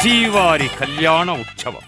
శ్రీవారి కళ్యాణ ఉత్సవం.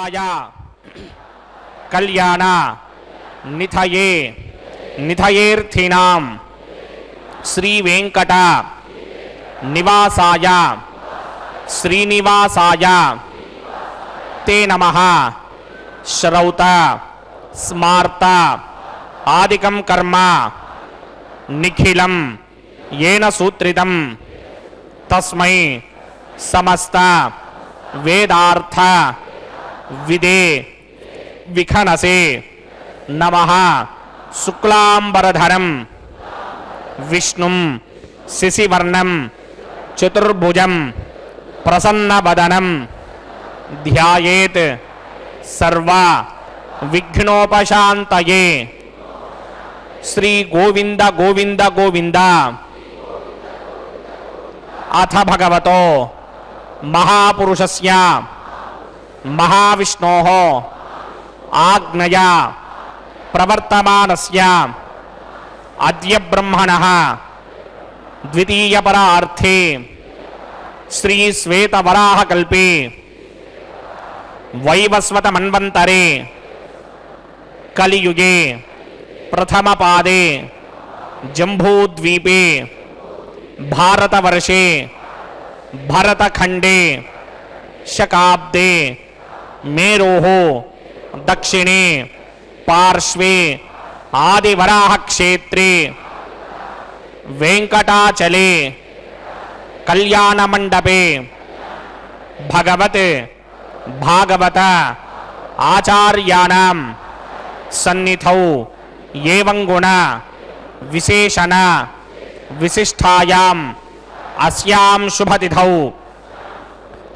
శ్రీనివాసాయ కళ్యాణ నిథయే నిథయేర్థినాం శ్రీ వెంకట నివాసాయ శ్రీనివాసాయ తే నమః శ్రౌత స్మార్త ఆదికం కర్మ నిఖిలం येन सूत्रितं तस्मै समस्त वेदार्थ विदे विखनसे नमः शुक्लांबरधरं विष्णुं शिशिवर्णं चतुर्भुजं प्रसन्नवदनं ध्यायेत् सर्व विघ्नोपशान्तये श्री गोविंद गोविंद गोविंद अथ भगवतो महापुरुषस्य महाविष्णोः आज्ञया प्रवर्तमानस्य अद्य ब्रह्मणः द्वितीयपरार्थे श्री श्वेतवराहकल्पे वैवस्वतमन्वन्तरे कलियुगे प्रथमपादे जम्बूद्वीपे भारतवर्षे भरतखंडे शकाब्दे मेरोः दक्षिणे पार्श्वे आदिवराह क्षेत्रे वेंकटाचले कल्याणमंडपे भगवत भागवत आचार्याणां सन्निधौ एवं गुण विशेषण विशिष्टायाम् अस्यां शुभतिथौ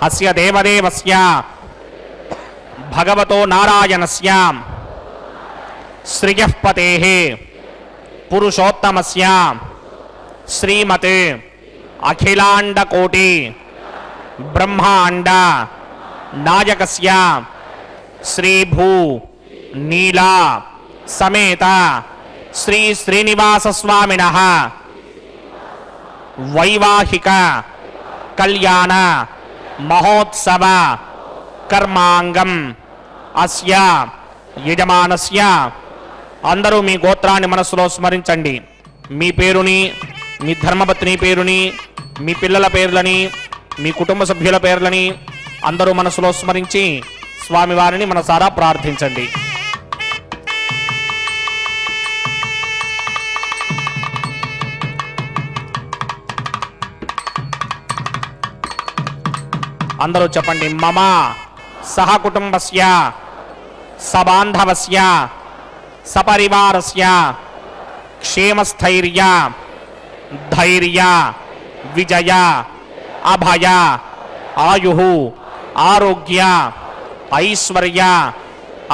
अस्य देवदेवस्य भगवतो नारायणस्य श्रियः पतेः पुरुषोत्तमस्य श्रीमते अखिलाण्डकोटि ब्रह्माण्ड नायकस्य श्रीभू नीला समेत श्री श्रीनिवास स्वामिनः वैवाहिक कल्याण महोत्सव कर्मांगम अस्य यजमानस्य अंदरू मी गोत्राన్ని మనసులో స్మరించండి మీ పేరుని మీ ధర్మపత్ని పేరుని మీ పిల్లల పేర్లని మీ కుటుంబ సభ్యుల పేర్లని అందరూ మనసులో స్మరించి స్వామివారిని మనసారా ప్రార్థించండి అందరూ చెప్పండి మమ సహ కుటుంబస్య సబాంధవస్య సపరివారస్య క్షేమస్థైర్య ధైర్య విజయ అభయ ఆయుః ఆరోగ్య ఐశ్వర్య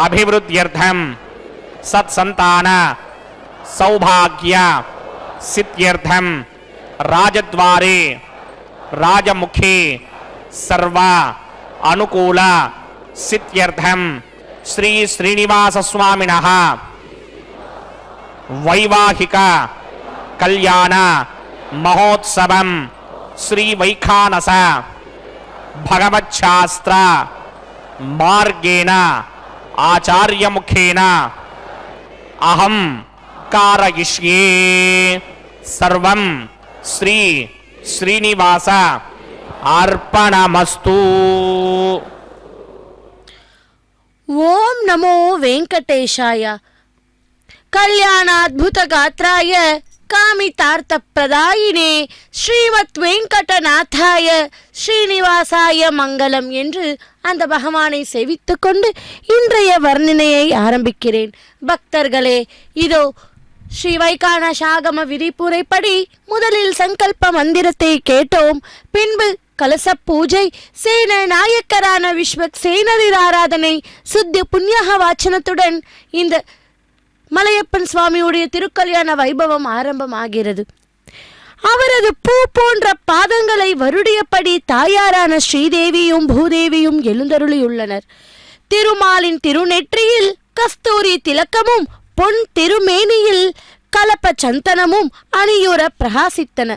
అభివృద్ధ్యర్థం సత్సంతాన సౌభాగ్య సిద్ధ్యర్థం రాజద్వారే రాజముఖే सर्व अनुकूल सिद्ध्यर्थम श्री श्रीनिवास स्वामिनः वैवाहिक कल्याण महोत्सवं श्री वैखानस भगवच्छास्त्र मार्गेण आचार्य मुखेन अहं कारयिष्ये सर्वं श्री श्रीनिवास अर्पणमस्तु। ओम नमो वेंकटेशाय कल्याणाद्भुत गात्राय कामितार्थप्रदायिने श्रीमத் வெங்கடநாதாய ஸ்ரீனிவாசாய மங்களம் என்று அந்த பகவானை சேவித்துக் கொண்டு இன்றைய வர்ணனையை ஆரம்பிக்கிறேன். பக்தர்களே, இதோ ஸ்ரீ வைகான சாகம விதிப்புரைப்படி முதலில் சங்கல்ப மந்திரத்தை கேட்டோம். பின்பு கலச பூஜை, சேன நாயக்கரான விஸ்வக்சேனரின் ஆராதனை, சுத்த புண்ணியக வாச்சனத்துடன் இந்த மலையப்பன் சுவாமியுடைய திருக்கல்யாண வைபவம் ஆரம்பமாகிறது. அவரது பூ போன்ற பாதங்களை வருடியபடி தாயாரான ஸ்ரீதேவியும் பூதேவியும் எழுந்தருளியுள்ளனர். திருமாலின் திருநெற்றியில் கஸ்தூரி திலக்கமும் பொன் திருமேனியில் கலப்ப சந்தனமும் அணியுற பிரகாசித்தன.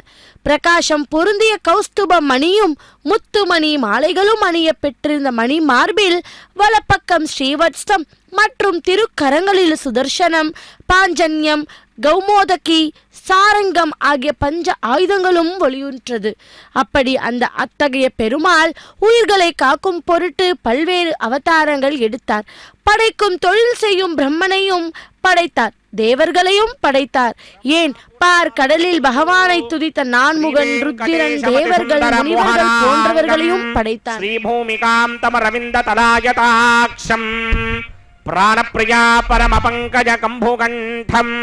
பிரகாசம் பொருந்திய கௌஸ்துப மணியும் முத்துமணி மாலைகளும் அணிய பெற்றிருந்த மணி மார்பில் வலப்பக்கம் ஸ்ரீவத்ஸ்தம் மற்றும் திருக்கரங்களில் சுதர்சனம், பாஞ்சன்யம், கௌமோதகி, சாரங்கம் ஆகிய பஞ்ச ஆயுதங்களும் ஒளியுற்றது. அப்படி அந்த அத்தகைய பெருமாள் உயிர்களை காக்கும் பொருட்டு பல்வேறு அவதாரங்கள் எடுத்தார். படைக்கும் தொழில் செய்யும் பிரம்மனையும் படைத்தார், தேவர்களையும் படைத்தார். ஏன் பார், கடலில் பகவானை துதித்த நான்முகன், ருத்திரன், தேவர்கள், முனிவர்கள் போன்றவர்களையும் படைத்தார். ஸ்ரீபூமிகாம் தமரவிந்த தலாயதாக்ஷம் பிராணப்ரியா பரம பங்கஜ கம்புகண்டம்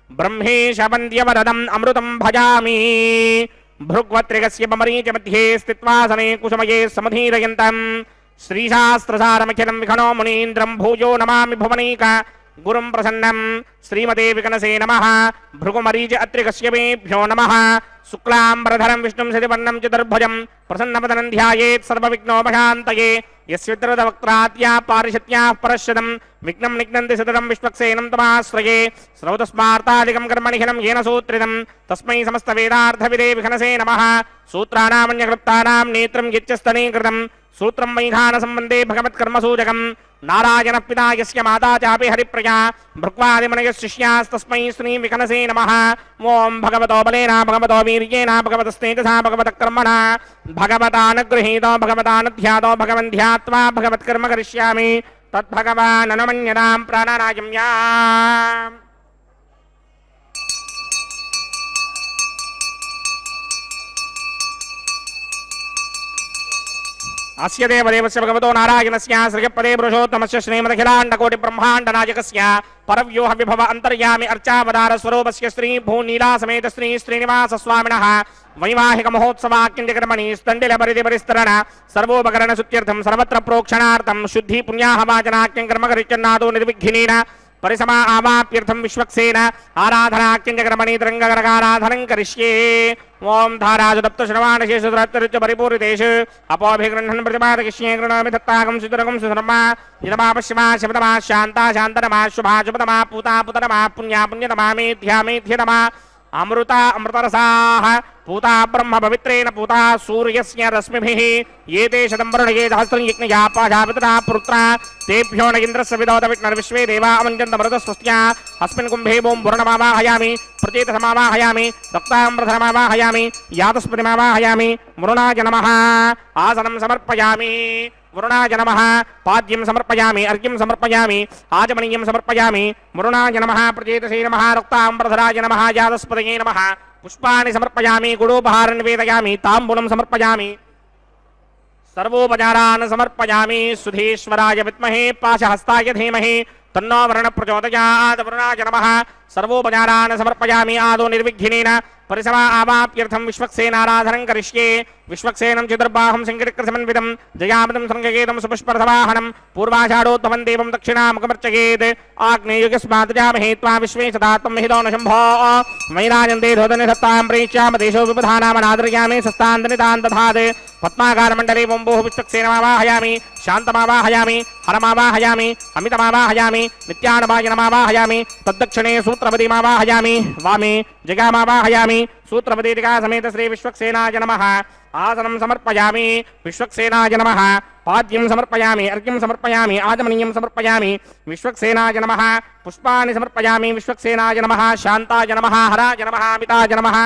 ब्रह्मेश वन्द्यवरदम् अमृतं भजामि भृग्वत्रिगस्य मरीच मध्ये स्थित्वासने कुसुमये समधीरयन्तम् श्रीशास्त्रसारमखिलं विखनो मुनीन्द्रं भूयो नमामि भुवनीक गुरुं प्रसन्नं श्रीमते विकनसे नमः भृगुमरीच अत्रिकश्यपेभ्यो नमः शुक्लाम्बरधरं विष्णुं शशिवर्णं चतुर्भुजं प्रसन्नवदनं ध्यायेत् सर्वविघ्नोपशान्तये यस्विद्रवक्त्रात्या पारिषत्याः परश्यदं विघ्नं निघ्नन्ति सततं विश्वक्सेनं तमाश्रये श्रौतस्मार्तादिकं कर्मणिहिनं येन सूत्रितं तस्मै समस्तवेदार्थविदे विघ्नसे नमः सूत्राणामन्यक्लुप्तानां नेत्रं यच्चस्तनीकृतं सूत्रं वैघानसम्बन्धे भगवत्कर्मसूचकं नारायणः पिता यस्य माता चापि हरिप्रिया भृग्वादिमनयः शिष्यास्तस्मै श्री विकनसे नमः ओं भगवतो बलेन भगवतो वीर्येण भगवतस्तेजसा भगवतकर्मणा भगवतानुगृहीतो भगवतानुध्यातो भगवन् ध्यात्वा भगवत्कर्म करिष्यामि तद्भगवान् अनुमन्यतां प्राणानायम्या अस्य देवदेवस्य भगवतो नारायणस्य श्रीपदे पुरुषोत्तमस्य श्रीमदखिलाण्डकोटि ब्रह्माण्ड नायकस्य परव्योह विभव अन्तर्यामि अर्चावतार स्वरूपस्य श्री भूनीला समेत श्री श्रीनिवास स्वामिनः वैवाहिक महोत्सवाक्यकर्मणि स्तण्डिलपरिधिपरिस्तरण सर्वोपकरण सुत्यर्थं सर्वत्र प्रोक्षणार्थं शुद्धि पुण्याहवाचनाख्यं कर्म करिष्यन्नादो निर्विघ्नेन परिसमा आवाप्यर्थं विश्वक्सेन आराधनाख्यंजकर्मणि तरङ्गगरकाराधनं करिष्ये ओं धाराजुदप्त श्रवाणशेषुरत्तरुच परिपूरितेष अपोभिगृह्णन् प्रतिपादयिष्ये गृह्णामि दत्तागं सुतरगं सुधर्मा यदमा पश्चिमा शब्दमा शान्ता शान्तरमा शुभा शुभतमा पूता पुतरमा पुण्या पुण्यतमा मेध्या मेध्यतमा अमृता अमृतरसाः पूता ब्रह्म पवित्रेण पूता सूर्यस्य रश्मिभिः एते शतं वर्णये सहस्रं यज्ञया पाशापितरा पुत्रा तेभ्यो न इन्द्रस्य विदोतविष्णुर्विश्वे देवा अमञ्जन्तमरुतस्वस्त्या अस्मिन् कुम्भे वों वरुणमावाहयामि प्रचेतसमावाहयामि रक्ताम्रधरमावाहयामि यातस्पतिमावाहयामि वरुणाय नमः आसनं समर्पयामि वरुणाय नमः पाद्यं समर्पयामि अर्घ्यं समर्पयामि आचमनीयं समर्पयामि वरुणाय नमः प्रचेतसे नमः रक्ताम्बरधराय नमः यातस्पतये नमः पुष्पाणि समर्पयामि गुडोपहारं निवेदयामि ताम्बूलं समर्पयामि सर्वोपचारान् समर्पयामि सुधीश्वराय विद्महे पाशहस्ताय धीमहि तन्नो वरुणः प्रचोदयात् वरुणाय नमः सर्वोपचारान् समर्पयामि आदौ निर्विघ्नेन परिसमा आवाप्यर्थं विश्वक्सेनाराधनं करिष्ये विश्वक्सेनं चतुर्बाहुं सिंहकृतसमन्वितं जयामृतं संगगेदं सुपुष्परथवाहनं पूर्वाषाढोत्तमं देवं दक्षिणामुखमर्चयेत् आग्नेयुगस्माद्जामहे त्वा विश्वे सदा त्वं महितो न शम्भो मयिराजन्ते धोतनिधत्तां प्रेष्याम देशो विपधानामनादर्यामि सस्तान्तनितान् दधात् पद्माकारमण्डले वोम्बोः विश्वक्सेनमावाहयामि शान्तमावाहयामि हरमावाहयामि अमितमावाहयामि नित्यानुभाजनमावाहयामि तद्दक्षिणे सूत्रपतिमावाहयामि वामे जगामावाहयामि सूत्रपतिका समेत श्री विश्वक्सेनाय नमः आसनं समर्पयामि विश्वक्सेनाय नमः पाद्यं समर्पयामि अर्घ्यं समर्पयामि आचमनीयं समर्पयामि विश्वक्सेनाय नमः पुष्पाणि समर्पयामि विश्वक्सेनाय नमः शान्ताय नमः हराय नमः अमिताय नमः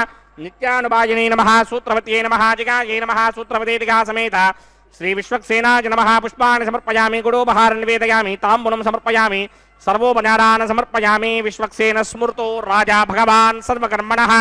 नित्यानुभाजिने नमः सूत्रवत्यै नमः जिगायै नमः सूत्रवतेतिका समेत श्री विश्वक्सेनाय नमः पुष्पाणि समर्पयामि गुडोपहारं निवेदयामि ताम्बूलं समर्पयामि सर्वोपचारान् समर्पयामि विश्वक्सेन स्मृतो राजा भगवान् सर्वकर्मणः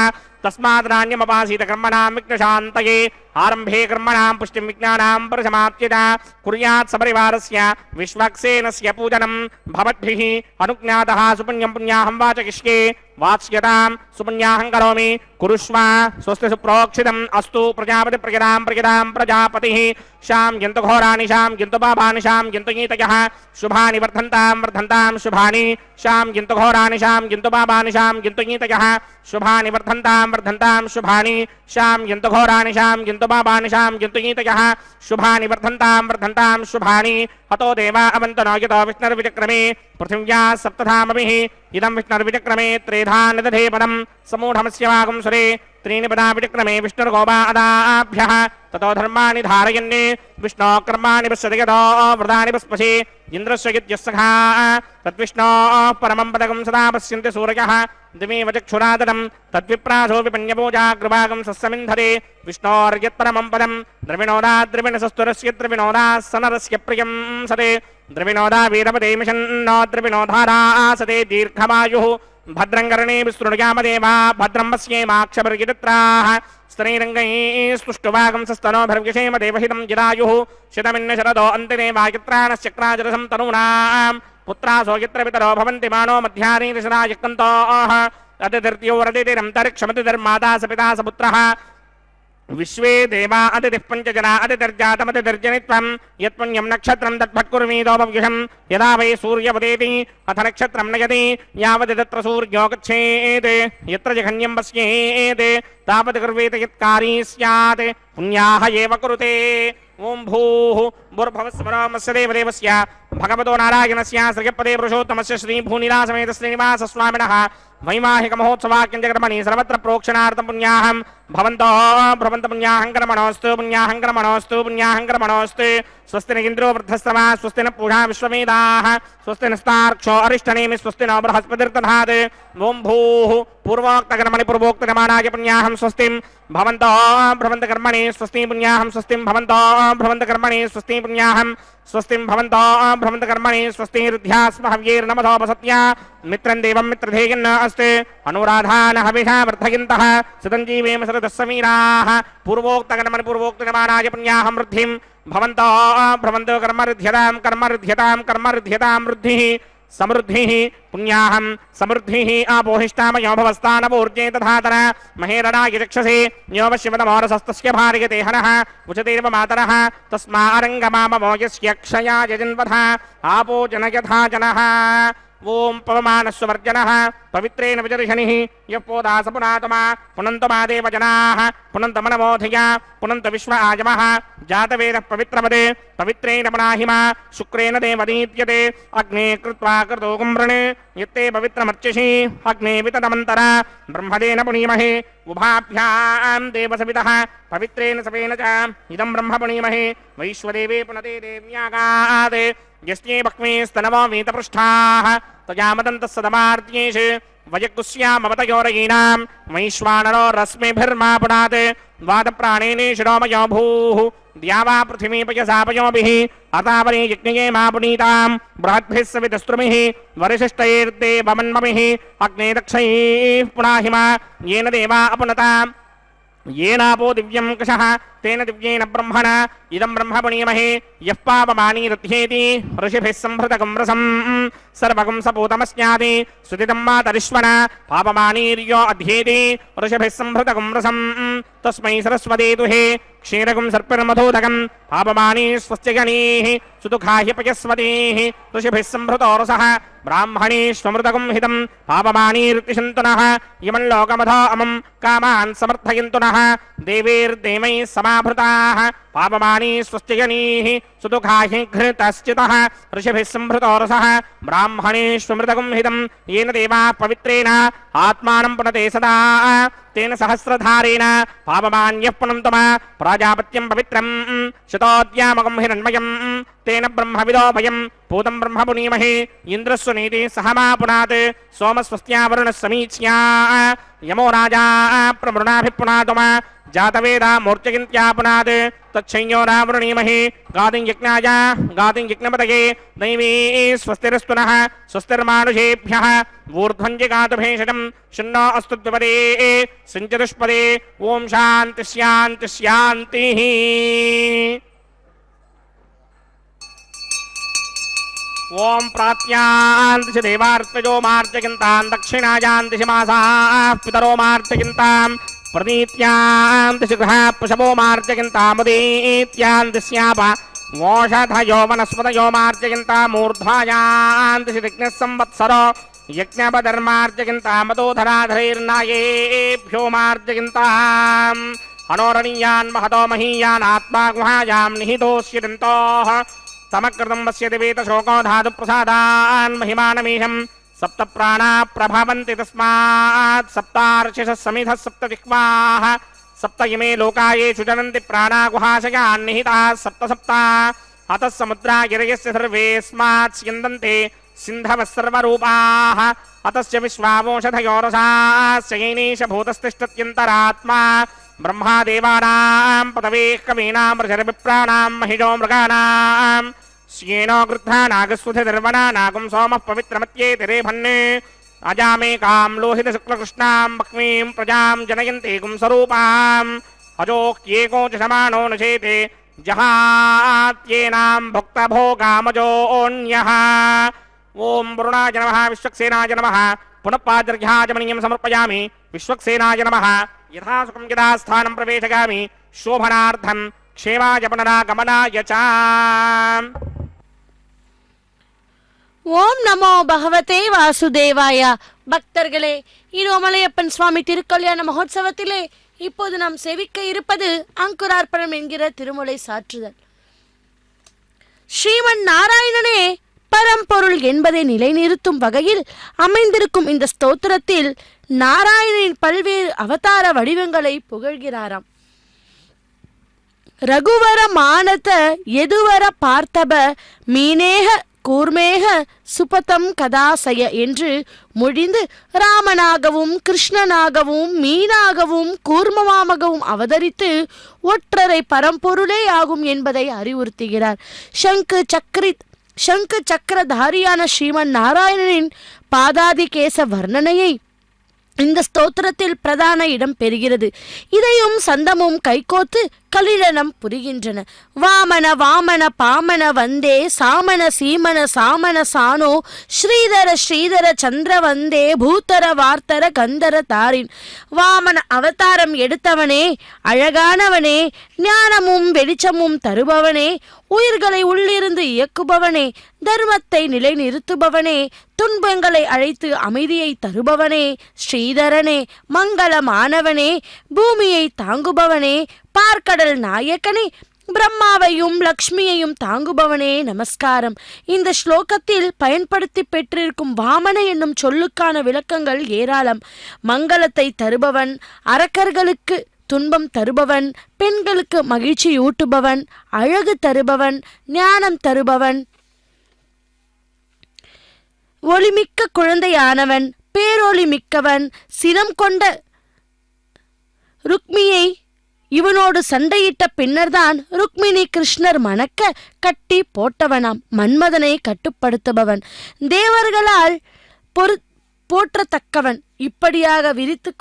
तस्मात् नान्यमपासीत कर्मणां विघ्नशान्तये आरम्भे कर्मणां पुष्टिं विज्ञानां परिसमाप्यता कुर्यात् सपरिवारस्य विश्वक्सेनस्य पूजनं भवद्भिः अनुज्ञातः सुपुण्यं पुण्याहं वाचयिष्ये वाच्यतां सुपुण्याहं करोमि कुरुष्व स्वस्ति सुप्रोक्षितम् अस्तु प्रजापति प्रजदां प्रजापतिः शां यन्तु घोराणि शां यन्तु पापानि शां यन्तु गीतयः शुभानि वर्धन्तां शुभानि शां किन्तु घोराणि शां किन्तु पापानि शां किन्तु गीतयः शुभानि वर्धन्तां शुभानि शां किन्तु घोराणि शां किन्तु पापानि शां किन्तु गीतयः शुभानि वर्धन्तां शुभानि हतो देवा अवन्तनो यतो विष्णुर्विचक्रमे पृथिव्या सप्तधामभिः इदं विष्णुर्विचक्रमे त्रेधा निदधे पदं समूढमस्य वागं सुरे त्रीणि पदा विचक्रमे विष्णुर्गोपादाभ्यः ततो धर्माणि धारयन्ने विष्णो कर्माणि पश्यति यतो व्रतानि पस्पशे इन्द्रस्य यज्ञस्सखा तद्विष्णोः परमं पदकं सदा पश्यन्ति सूरयः दिमेव चक्षुरादनं तद्विप्रासो विपन्यपूजाग्रभागं सस्यमिन्धरे विष्णोर्यत्परमं पदं द्रविणोदाद्रविणसस्तुरस्य द्रविणोदाः सनरस्य प्रियं सते द्रविणोदा वीरपदे मिषन्नो द्रविणोधारा सते दीर्घमायुः भद्रङ्कर्णे विस्तृणुयामदेवा भद्रं पश्येमाक्षपर्यजत्राः स्तनैरङ्गैः स्तुष्टुवागं सस्तनोभिर्व्यशेम देवहितं जरायुः शतमिन्न शरदो अन्तिने वायुत्राणश्चक्राजरसं तनूनां पुत्रासो यत्र पितरो भवन्ति मानो मध्यानि दशरा यक्कन्तोः अतिथिर्त्योरतिथिरन्तरिक्षमतिर्माता स पिता स पुत्रः विश्वे देवा अतिथिः पञ्चजना अतिथिर्जातमतिथिर्जनित्वं यत्पुण्यं नक्षत्रं तद्भट्कुर्मीदोपव्युषं यदा वै सूर्यवदेति अथ नक्षत्रं नयति यावत् तत्र सूर्यो गच्छेत् यत्र जघन्यं पश्येत् तावत् कुर्वेत यत्कारी स्यात् पुण्याः एव कुरुते ओं भूः भूर्भुवस्वरामस्य देवदेवस्य भगवतो नारायणस्य श्रीपदे पुरुषोत्तमस्य श्रीभूनिलासमेत श्रीनिवासस्वामिनः वैवाहिकमहोत्सवाख्यञ्जकर्मणि सर्वत्र प्रोक्षणार्थं पुण्याहं भवन्तः भ्रवन्त पुण्याहङ्करमणोऽस्तु पुण्याहङ्करमणोऽस्तु पुण्याहङ्करमणोऽस्तु स्वस्ति न इन्द्रो वृद्धस्तमा स्वस्ति न पूषा विश्वमेधाः स्वस्ति नस्तार्क्ष्यो अरिष्टनेमि स्वस्ति न बृहस्पतिर्दधात् ओं भूः पूर्वोक्तकर्मणि पूर्वोक्तकर्माणाय पुण्याहं स्वस्तिं भवन्तः भ्रवन्त कर्मणि स्वस्ति पुण्याहं स्वस्तिं भवन्तः भ्रवन्त कर्मणि स्वस्ति पुण्याहं स्वस्तिं भवन्तः भ्रमन्त कर्मणि स्वस्ति हव्यैर्नमथोपसत्या मित्रं देवं मित्रधेयन्न अस्ति अनुराधान हविषा वर्धयन्तः सतञ्जीवेम सरतः समीराः पूर्वोक्तकर्मणि पूर्वोक्तकर्माणाय पुण्याहं वृद्धिं भवन्तः भ्रमन्तो कर्मऋध्यतां वृद्धिः समृद्धिः पुण्याहं समृद्धिः आपोहिष्टामयो भवस्तानपूर्जे तथातर महेरणाय चक्षसे योऽवश्यमतमोरसस्तस्य भार्यते हनः उचतेर्व मातरः तस्मारङ्गमामवो यस्य क्षयाय जन्वथ आपो जनयथा जनः ओं पवमानस्वर्जनः पवित्रेण विजर्षणिः यः पोदास पुनातमा पुनन्तमा देवजनाः पुनन्तमनमोधिया पुनन्त विश्व आजमः जातवेदः पवित्रपदे पवित्रेण पुनाहिमा शुक्रेण देवदीत्यते अग्ने कृत्वा कृतो कुम्भृणे यत्ते पवित्रमर्चिषि अग्ने विततमन्तरा ब्रह्मदेन पुनीमहे उभाभ्यां देवसवितः पवित्रेण सवेन च इदं ब्रह्म पुनीमहे वैश्वदेवे पुनते देव्यागात् यस्ये भक्मे स्तनवो वीतपृष्ठाः तजामदन्तः वयकुस्यामवतयोरयीनां वैश्वानरो रश्मिभिर्मा पुनात् वातप्राणेन शिरोमयो भूः द्यावा पृथिवी पयसापयोभिः अतावरे यज्ञये मा पुनीतां बृहद्भिः सवितस्त्रुमिः वरिशिष्टैर्ते वमन्ममिः अग्ने दक्षैः पुनाहिमा येन देवा अपुनताम् येनापो दिव्यं कषः तेन दिव्येन ब्रह्मणा इदं ब्रह्म पुनीमहे यः पापमानी रथ्येति ऋषिभिः संभृतकं रसं सर्वगं सपूतमस्याति सुदितं मातरिश्वना पापमानीर्यो अध्येति ऋषिभिः संभृतकं रसं तस्मै सरस्वती दुहे क्षीरकं सर्पिर्मधूदकं पापमानी स्वस्य गणीः सुदुःखाहि पयस्वतीः ऋषिभिः संभृतो रसः ब्राह्मणेष्वमृतकं हितं पापमानीर्तिशन्तुनः इमं लोकमधो अमं कामान् समर्थयन्तु नः देवैर्देवैः समाभृताः पापमानी स्वस्त्यजनीः सुदुःखाहि घृतश्चितः ऋषिभिः संभृतो रसः ब्राह्मणेष्वमृतकं हितं येन देवाः पवित्रेण आत्मानं पुनते सदा तेन सहस्रधारेण पापमान्यः पुनन्तम प्राजापत्यं पवित्रं शतोद्यामकं हिरण्मयं तेन ब्रह्मविदो भयं पूतं ब्रह्म पुनीमहे इन्द्रस्य नीतिः सहमा पुनात् सोमस्वस्त्या वरुणः समीच्या यमो राजा प्रमृणाभिपुनातुम जातवेदा मूर्चयन्त्या पुनात् तच्छंयो रावृणीमहे गातिं यज्ञाय गातिं यज्ञपतये दैवी स्वस्तिरस्तुनः स्वस्तिर्मानुषेभ्यः ऊर्ध्वञ्जिगातुभेषजं शन्नो अस्तु द्विपदे सञ्चतुष्पदे ओं शान्ति शान्ति शान्तिः ओं प्रात्यान्तिशि देवार्तजो मार्जयन्तां दक्षिणायान्तिशि मासाः पितरो मार्जयन्तां प्रतीत्यान्तिशि गृहाः पशवो मार्जयन्तामुदीत्यान्तिस्याप ओषधयो वनस्पतयो मार्जयन्तामूर्ध्वायान्तिशि विघ्नः संवत्सरो यज्ञपधर्मार्जयन्तामतोधराधरैर्नायेभ्यो मार्जयन्ताम् अनोरणीयान् महतो महीयान् आत्मा गुहायां निहितोऽस्यदन्तोः समकृतं वस्यति वेतशोको धातुप्रसादान् महिमानमीहम् सप्त प्राणा प्रभवन्ति तस्मात् सप्तार्चिषः समिधः सप्त दिक्पाः सप्त इमे लोकायेषु चरन्ति प्राणा गुहाशयान् निहिताः सप्त सप्ता अतः समुद्रा गिरयस्य सर्वेऽस्मात् स्यन्दन्ते सिन्धवः सर्वरूपाः अतस्य विश्वावोषधयोरसास्य येनेश भूतस्तिष्ठत्यन्तरात्मा ब्रह्मा देवानां पदवेः कवीनां ऋषिर्विप्राणां महिषो मृगाणां स्येनो गृध्रा नागस्वधिर्वना नागुं सोमः पवित्रमत्येति रेभन्ने अजामेकां लोहितशुक्लकृष्णां बह्वीं प्रजां जनयन्ति गुंसरूपाम् अजोक्येको च समानो नशेते जहात्येनां भुक्तभोगामजोऽन्यः ओं वरुणाय नमः विश्वक्सेनाय नमः पुनः पादर्घ्याजमनीयं समर्पयामि विश्वक्सेनाय नमः यथासुखं यदा स्थानं प्रवेशयामि शोभनार्थं क्षेमाय पुनरागमनाय च ஓம் நமோ பகவதே வாசுதேவாய. பக்தர்களே, இரோமலையப்பன் சுவாமி திருக்கல்யாண மகோத்சவத்திலே இப்போது நாம் சேவிக்க இருப்பது அங்குரார்ப்பணம் என்கிற திருமுறை சாற்றுதல். ஸ்ரீமன் நாராயணனே பரம்பொருள் என்பதை நிலைநிறுத்தும் வகையில் அமைந்திருக்கும் இந்த ஸ்தோத்திரத்தில் நாராயணனின் பல்வேறு அவதார வடிவங்களை புகழ்கிறாராம். ரகுவர மானத எதுவர பார்த்தப மீனேக கூர்மேக சுபதம் கதாசய என்று முடிந்து ராமனாகவும் கிருஷ்ணனாகவும் மீனாகவும் கூர்மமாகவும் அவதரித்து ஒற்றரை பரம்பொருளே ஆகும் என்பதை அறிவுறுத்துகிறார். சங்கு சக்கரதாரியான ஸ்ரீமன் நாராயணனின் பாதாதி கேச வர்ணனையை இந்த ஸ்தோத்திரத்தில் பிரதான இடம் பெறுகிறது. இதையும் சந்தமும் கைகோத்து கலிலனம் புரிகின்றன. வாமன வாமன பாமன வந்தே சாமன சீமன சாமன சானோ ஸ்ரீதர ஸ்ரீதர சந்திர வந்தே பூத்தர வார்த்தர கந்தர தாரின். வாமன அவதாரம் எடுத்தவனே, அழகானவனே, ஞானமும் வெளிச்சமும் தருபவனே, உயிர்களை உள்ளிருந்து இயக்குபவனே, தர்மத்தை நிலைநிறுத்துபவனே, துன்பங்களை அழைத்து அமைதியை தருபவனே, ஸ்ரீதரனே, மங்களமானவனே, பூமியை தாங்குபவனே, பார்க்கடல் நாயக்கனே, பிரம்மாவையும் லக்ஷ்மியையும் தாங்குபவனே நமஸ்காரம். இந்த ஸ்லோகத்தில் பயன்படுத்தி பெற்றிருக்கும் வாமன என்னும் சொல்லுக்கான விளக்கங்கள் ஏராளம். மங்களத்தை தருபவன், அரக்கர்களுக்கு துன்பம் தருபவன், பெண்களுக்கு மகிழ்ச்சி ஊட்டுபவன், அழகு தருபவன், ஞானம் தருபவன், ஒளிமிக்க குழந்தையானவன், பேரொளி மிக்கவன், சினம் கொண்ட ருக்மியை இவனோடு சண்டையிட்ட பின்னர்தான் ருக்மிணி கிருஷ்ணர் மணக்க கட்டி போட்டவனாம். மன்மதனை கட்டுப்படுத்துபவன், தேவர்களால் போற்றத்தக்கவன். இப்படியாக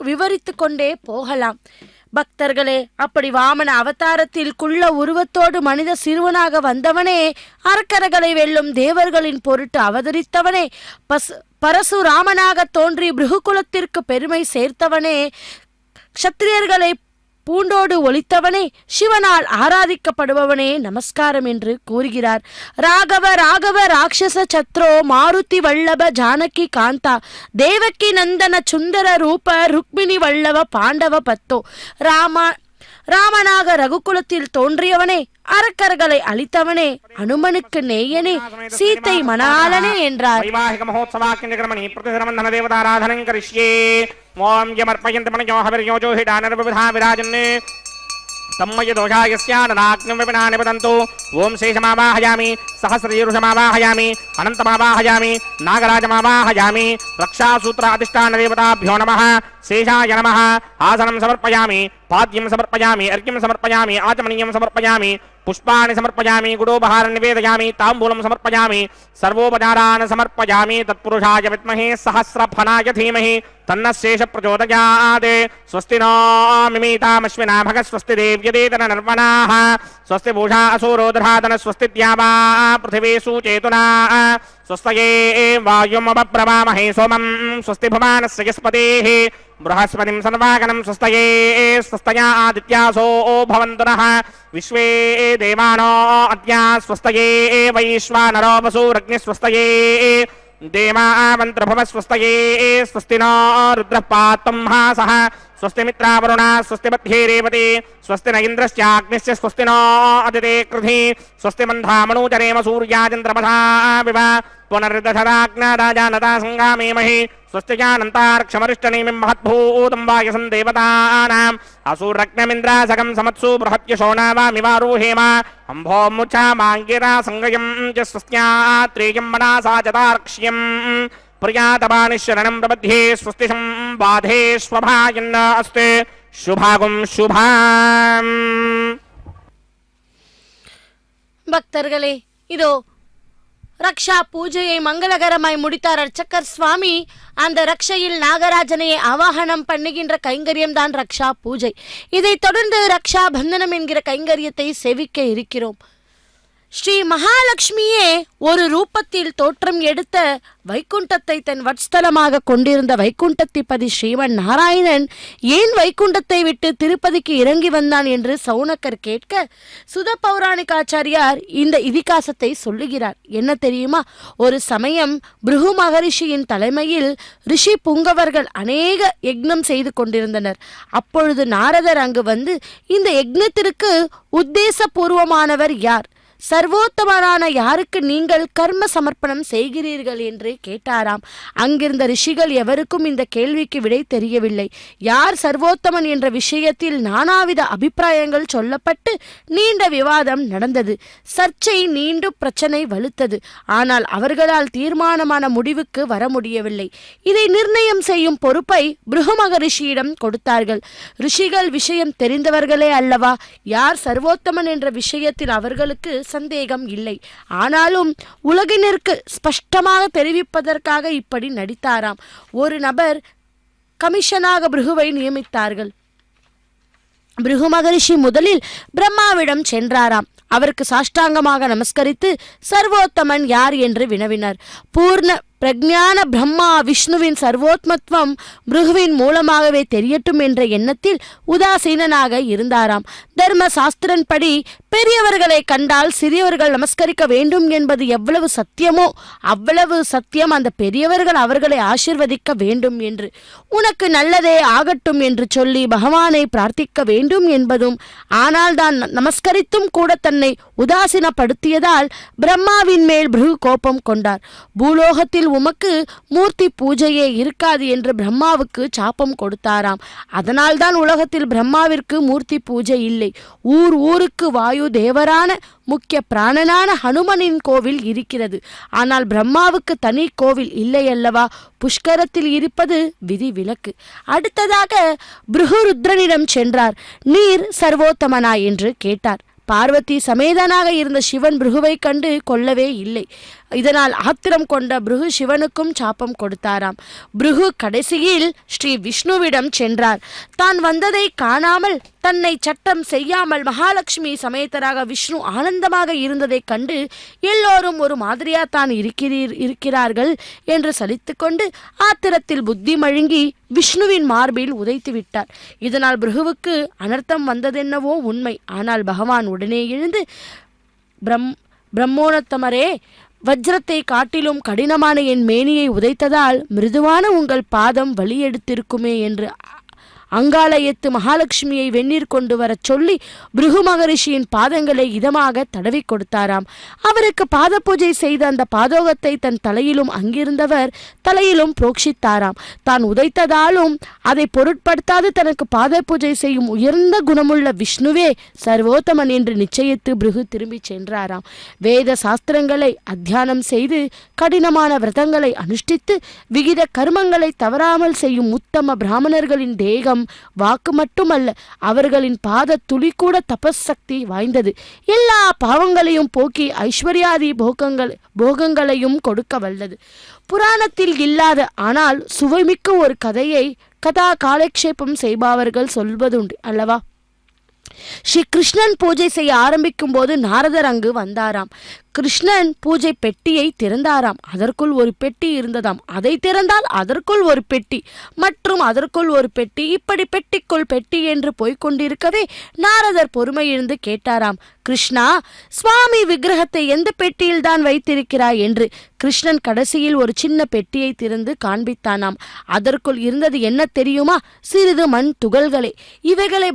விவரித்து கொண்டே போகலாம். பக்தர்களே, அப்படி வாமன அவதாரத்தில் குள்ள உருவத்தோடு மனித சிறுவனாக வந்தவனே, அரக்கர்களை வெல்லும் தேவர்களின் பொருட்டு அவதரித்தவனே, பரசுராமனாக தோன்றி பிருகுகுலத்திற்கு பெருமை சேர்த்தவனே, க்ஷத்திரியர்களை பூண்டோடு ஒளித்தவனே, சிவனால் ஆராதிக்கப்படுபவனே நமஸ்காரம் என்று கூறுகிறார். ராகவ ராகவ ராட்சச சத்ரோ மாருதி வல்லப ஜானகி காந்தா தேவகி நந்தன சுந்தர ரூப ருக்மிணி வல்லவ பாண்டவ பத்தோ. ராமனாக ரகுகுலத்தில் தோன்றியவனே, அரக்கர்களை அழித்தவனே, அனுமனுக்கு நேயனே, சீத்தை மணாளனே என்றார். வைவாகிக மகோத்சவாக்கியகிரமணி பிரதிசரமந்தன தேவதாராதனம் கரிஷ்யே. ஓம் யமர்ப்பயந்தி மனயோ ஹவிர்யோஜோ ஹிடானர்பவிதா விராஜன் தம்மய தோஷாயஸ்யானநாக்ஞம் விபினா நிபதந்து. ஓம் சேஷமாவாஹயாமி, சஹஸ்ரயுருஷமாவாஹயாமி, அனந்தமாவாஹயாமி, நாகராஜமாவாஹயாமி. ரக்ஷாசூத்ர அதிஷ்டான தேவதாभ्यो நமः. சேஷாய நமः. ஆசனம் சமர்ப்பயாமி, பாத்யம் சமர்ப்பயாமி, அர்க்யம் சமர்ப்பயாமி, ஆச்சமनीयं சமர்ப்பயாமி, पुष्पाणि समर्पयामि, गुडोपहारं निवेदयामि, ताम्बूलं समर्पयामि, सर्वोपचारान् समर्पयामि. तत्पुरुषाय विद्महे सहस्रफलाय धीमहि तन्नः शेषः प्रचोदयात्. स्वस्ति नो मिमीतामश्विना भगः, स्वस्ति देव्यदेतन नर्वणाः, स्वस्ति पूषा असुरो दधातन, स्वस्ति द्यावा पृथिवी सुचेतुना, स्वस्तये वायुमब्रवामहे सोमं, स्वस्ति भुवनस्य यस्पतिः बृहस्पतिं सर्वागणं, स्वस्तये स्वस्तया आदित्यासो भवन्तु नः. विश्वे देवानो अद्या स्वस्तये वैश्वानरो वसूरग्निः, स्वस्तये देवामन्त्रभवस्वस्तये स्वस्ति नो रुद्रः पात्वं हासः स्वस्ति मित्रावरुणा स्वस्ति मध्ये रेवती स्वस्ति न इन्द्रश्चाग्निश्च स्वस्ति नो अदिते कृधि स्वस्ति मन्धामणूचरेम सूर्याचन्द्रमसा विव पुनर्दशराज्ञाराजानता संगामेमहि स्वस्ति जानन्तार्क्षमरिष्टनेमिं महद्भूतं वायसं देवतानाम् असुरग्नमिन्द्रासकं समत्सु बृहत्यशो नावामिवारोहेम अम्भो मुचा माङ्गिरा संगयं च स्वस्त्यात्रेयं मनासा च तार्क्ष्यम् प्रियातपानिशरणं प्रबध्ये स्वस्ति संबाधे स्वभायन्न अस्ते शुभागुं शुभाम् பக்தர்களே, இதோ ரக்ஷா பூஜையை மங்களகரமாய் முடித்தார் அர்ச்சகர் சுவாமி. அந்த ரக்ஷையில் நாகராஜனை ஆவாகனம் பண்ணுகின்ற கைங்கரியம் தான் ரக்ஷா பூஜை. இதை தொடர்ந்து ரக்ஷா பந்தனம் என்கிற கைங்கரியத்தை செவிக்க இருக்கிறோம். ஸ்ரீ மகாலட்சுமியே ஒரு ரூபத்தில் தோற்றம் எடுத்த வைகுண்டத்தை தன் வட்ஸ்தலமாக கொண்டிருந்த வைகுண்டத்திபதி ஸ்ரீமன் நாராயணன் ஏன் வைகுண்டத்தை விட்டு திருப்பதிக்கு இறங்கி வந்தான் என்று சௌனக்கர் கேட்க சுத பௌராணிகாச்சாரியார் இந்த இதிகாசத்தை சொல்லுகிறார். என்ன தெரியுமா? ஒரு சமயம் பிருகு மகரிஷியின் தலைமையில் ரிஷி புங்கவர்கள் அநேக யக்ஞம் செய்து கொண்டிருந்தனர். அப்பொழுது நாரதர் அங்கு வந்து இந்த யக்ஞத்திற்கு உத்தேசபூர்வமானவர் யார், சர்வோத்தமரான யாருக்கு நீங்கள் கர்ம சமர்ப்பணம் செய்கிறீர்கள் என்று கேட்டாராம். அங்கிருந்த ரிஷிகள் எவருக்கும் இந்த கேள்விக்கு விடை தெரியவில்லை. யார் சர்வோத்தமன் என்ற விஷயத்தில் நானாவித அபிப்பிராயங்கள் சொல்லப்பட்டு நீண்ட விவாதம் நடந்தது. சர்ச்சை நீண்டு பிரச்சனை வலுத்தது. ஆனால் அவர்களால் தீர்மானமான முடிவுக்கு வர முடியவில்லை. இதை நிர்ணயம் செய்யும் பொறுப்பை பிருகு மகரிஷியிடம் கொடுத்தார்கள். ரிஷிகள் விஷயம் தெரிந்தவர்களே அல்லவா. யார் சர்வோத்தமன் என்ற விஷயத்தில் அவர்களுக்கு சந்தேகம் இல்லை. ஆனாலும் உலகினருக்கு ஸ்பஷ்டமாக தெரிவிப்பதற்காக இப்படி நடித்தாராம். ஒரு நபர் கமிஷனாக பிருகுவை நியமித்தார்கள். பிருகு மகரிஷி முதலில் பிரம்மாவிடம் சென்றாராம். அவருக்கு சாஷ்டாங்கமாக நமஸ்கரித்து சர்வோத்தமன் யார் என்று வினவினார். பூர்ண பிரஜான பிரம்மா விஷ்ணுவின் சர்வோத்மத்துவம் பிருகுவின் மூலமாகவே தெரியட்டும் என்ற எண்ணத்தில் உதாசீனனாக இருந்தாராம். தர்ம சாஸ்திரன்படி பெரியவர்களை கண்டால் சிறியவர்கள் நமஸ்கரிக்க வேண்டும் என்பது எவ்வளவு சத்தியமோ அவ்வளவு சத்தியம் அந்த பெரியவர்கள் அவர்களை ஆசிர்வதிக்க வேண்டும் என்று, உனக்கு நல்லதே ஆகட்டும் என்று சொல்லி பகவானை பிரார்த்திக்க வேண்டும் என்பதும். ஆனால் தான் நமஸ்கரித்தும் கூட தன்னை உதாசீனப்படுத்தியதால் பிரம்மாவின் மேல் பிருகு கோபம் கொண்டார். பூலோகத்தில் உமக்கு மூர்த்தி பூஜையே இருக்காது என்று பிரம்மாவுக்கு சாபம் கொடுத்தாராம். அதனால்தான் உலகத்தில் பிரம்மாவிற்கு மூர்த்தி பூஜை இல்லை. ஊர் ஊருக்கு வாயு தேவரான முக்கிய பிராணனான ஹனுமனின் கோவில் இருக்கிறது. ஆனால் பிரம்மாவுக்கு தனி கோவில் இல்லை அல்லவா. புஷ்கரத்தில் இருப்பது விதி விலக்கு. அடுத்ததாக பிருகு ருத்ரனிடம் சென்றார். நீர் சர்வோத்தமனா என்று கேட்டார். பார்வதி சமேதனாக இருந்த சிவன் பிருகுவை கண்டு கொள்ளவே இல்லை. இதனால் ஆத்திரம் கொண்ட பிருகு சிவனுக்கும் சாபம் கொடுத்தாராம். பிருகு கடைசியில் ஸ்ரீ விஷ்ணுவிடம் சென்றார். தான் வந்ததை காணாமல் தன்னை சட்டம் செய்யாமல் மகாலட்சுமி சமேதராக விஷ்ணு ஆனந்தமாக இருந்ததை கண்டு எல்லோரும் ஒரு மாதிரியா தான் இருக்கிறார்கள் என்று சலித்து கொண்டு ஆத்திரத்தில் புத்தி மழுங்கி விஷ்ணுவின் மார்பில் உதைத்து விட்டார். இதனால் பிருகுவுக்கு அனர்த்தம் வந்ததென்னவோ உண்மை. ஆனால் பகவான் உடனே எழுந்து பிரம்மோனத்தமரே, வஜ்ரத்தை காட்டிலும் கடினமான என் மேனியை உதைத்ததால் மிருதுவான உங்கள் பாதம் வலி எடுத்திருக்குமே என்று அங்காலயத்து மகாலட்சுமியை வெந்நீர் கொண்டு வர சொல்லி பிருகு மகரிஷியின் பாதங்களை இதமாக தடவி கொடுத்தாராம். அவருக்கு பாத பூஜை செய்த அந்த பாதோகத்தை தன் தலையிலும் அங்கிருந்தவர் தலையிலும் புரோக்ஷித்தாராம். தான் உதைத்ததாலும் அதை பொருட்படுத்தாது தனக்கு பாத பூஜை செய்யும் உயர்ந்த குணமுள்ள விஷ்ணுவே சர்வோத்தமன் என்று நிச்சயித்து பிருகு திரும்பி சென்றாராம். வேத சாஸ்திரங்களை அத்தியானம் செய்து கடினமான விரதங்களை அனுஷ்டித்து விகித கர்மங்களை தவறாமல் செய்யும் உத்தம பிராமணர்களின் தேகம் வாக்கு மட்டுமல்ல, அவர்களின் பாத துளி கூட தபஸ் சக்தி வாய்ந்தது. எல்லா பாவங்களையும் போக்கி ஐஸ்வர்யாதி போகங்களையும் கொடுக்க வல்லது. புராணத்தில் இல்லாத ஆனால் சுவைமிக்க ஒரு கதையை கதா காலக்ஷேபம் செய்பவர்கள் சொல்வதுண்டு அல்லவா. ஸ்ரீ கிருஷ்ணன் பூஜை செய்ய ஆரம்பிக்கும் போது நாரதர் அங்கு வந்தாராம். கிருஷ்ணன் பூஜை பெட்டியை திறந்தாராம். அதற்குள் ஒரு பெட்டி இருந்ததாம். அதை திறந்தால் அதற்குள் ஒரு பெட்டி மற்றும் அதற்குள் ஒரு பெட்டி, இப்படி பெட்டிக்குள் பெட்டி என்று போய்கொண்டிருக்கவே நாரதர் பொறுமையிழந்து கேட்டாராம், கிருஷ்ணா, சுவாமி விக்கிரகத்தை எந்த பெட்டியில் தான் வைத்திருக்கிறாய் என்று. கிருஷ்ணன் கடைசியில் ஒரு சின்ன பெட்டியை திறந்து காண்பித்தானாம். அதற்குள் இருந்தது என்ன தெரியுமா? சிறிது மண் துகள்களே. இவைகளை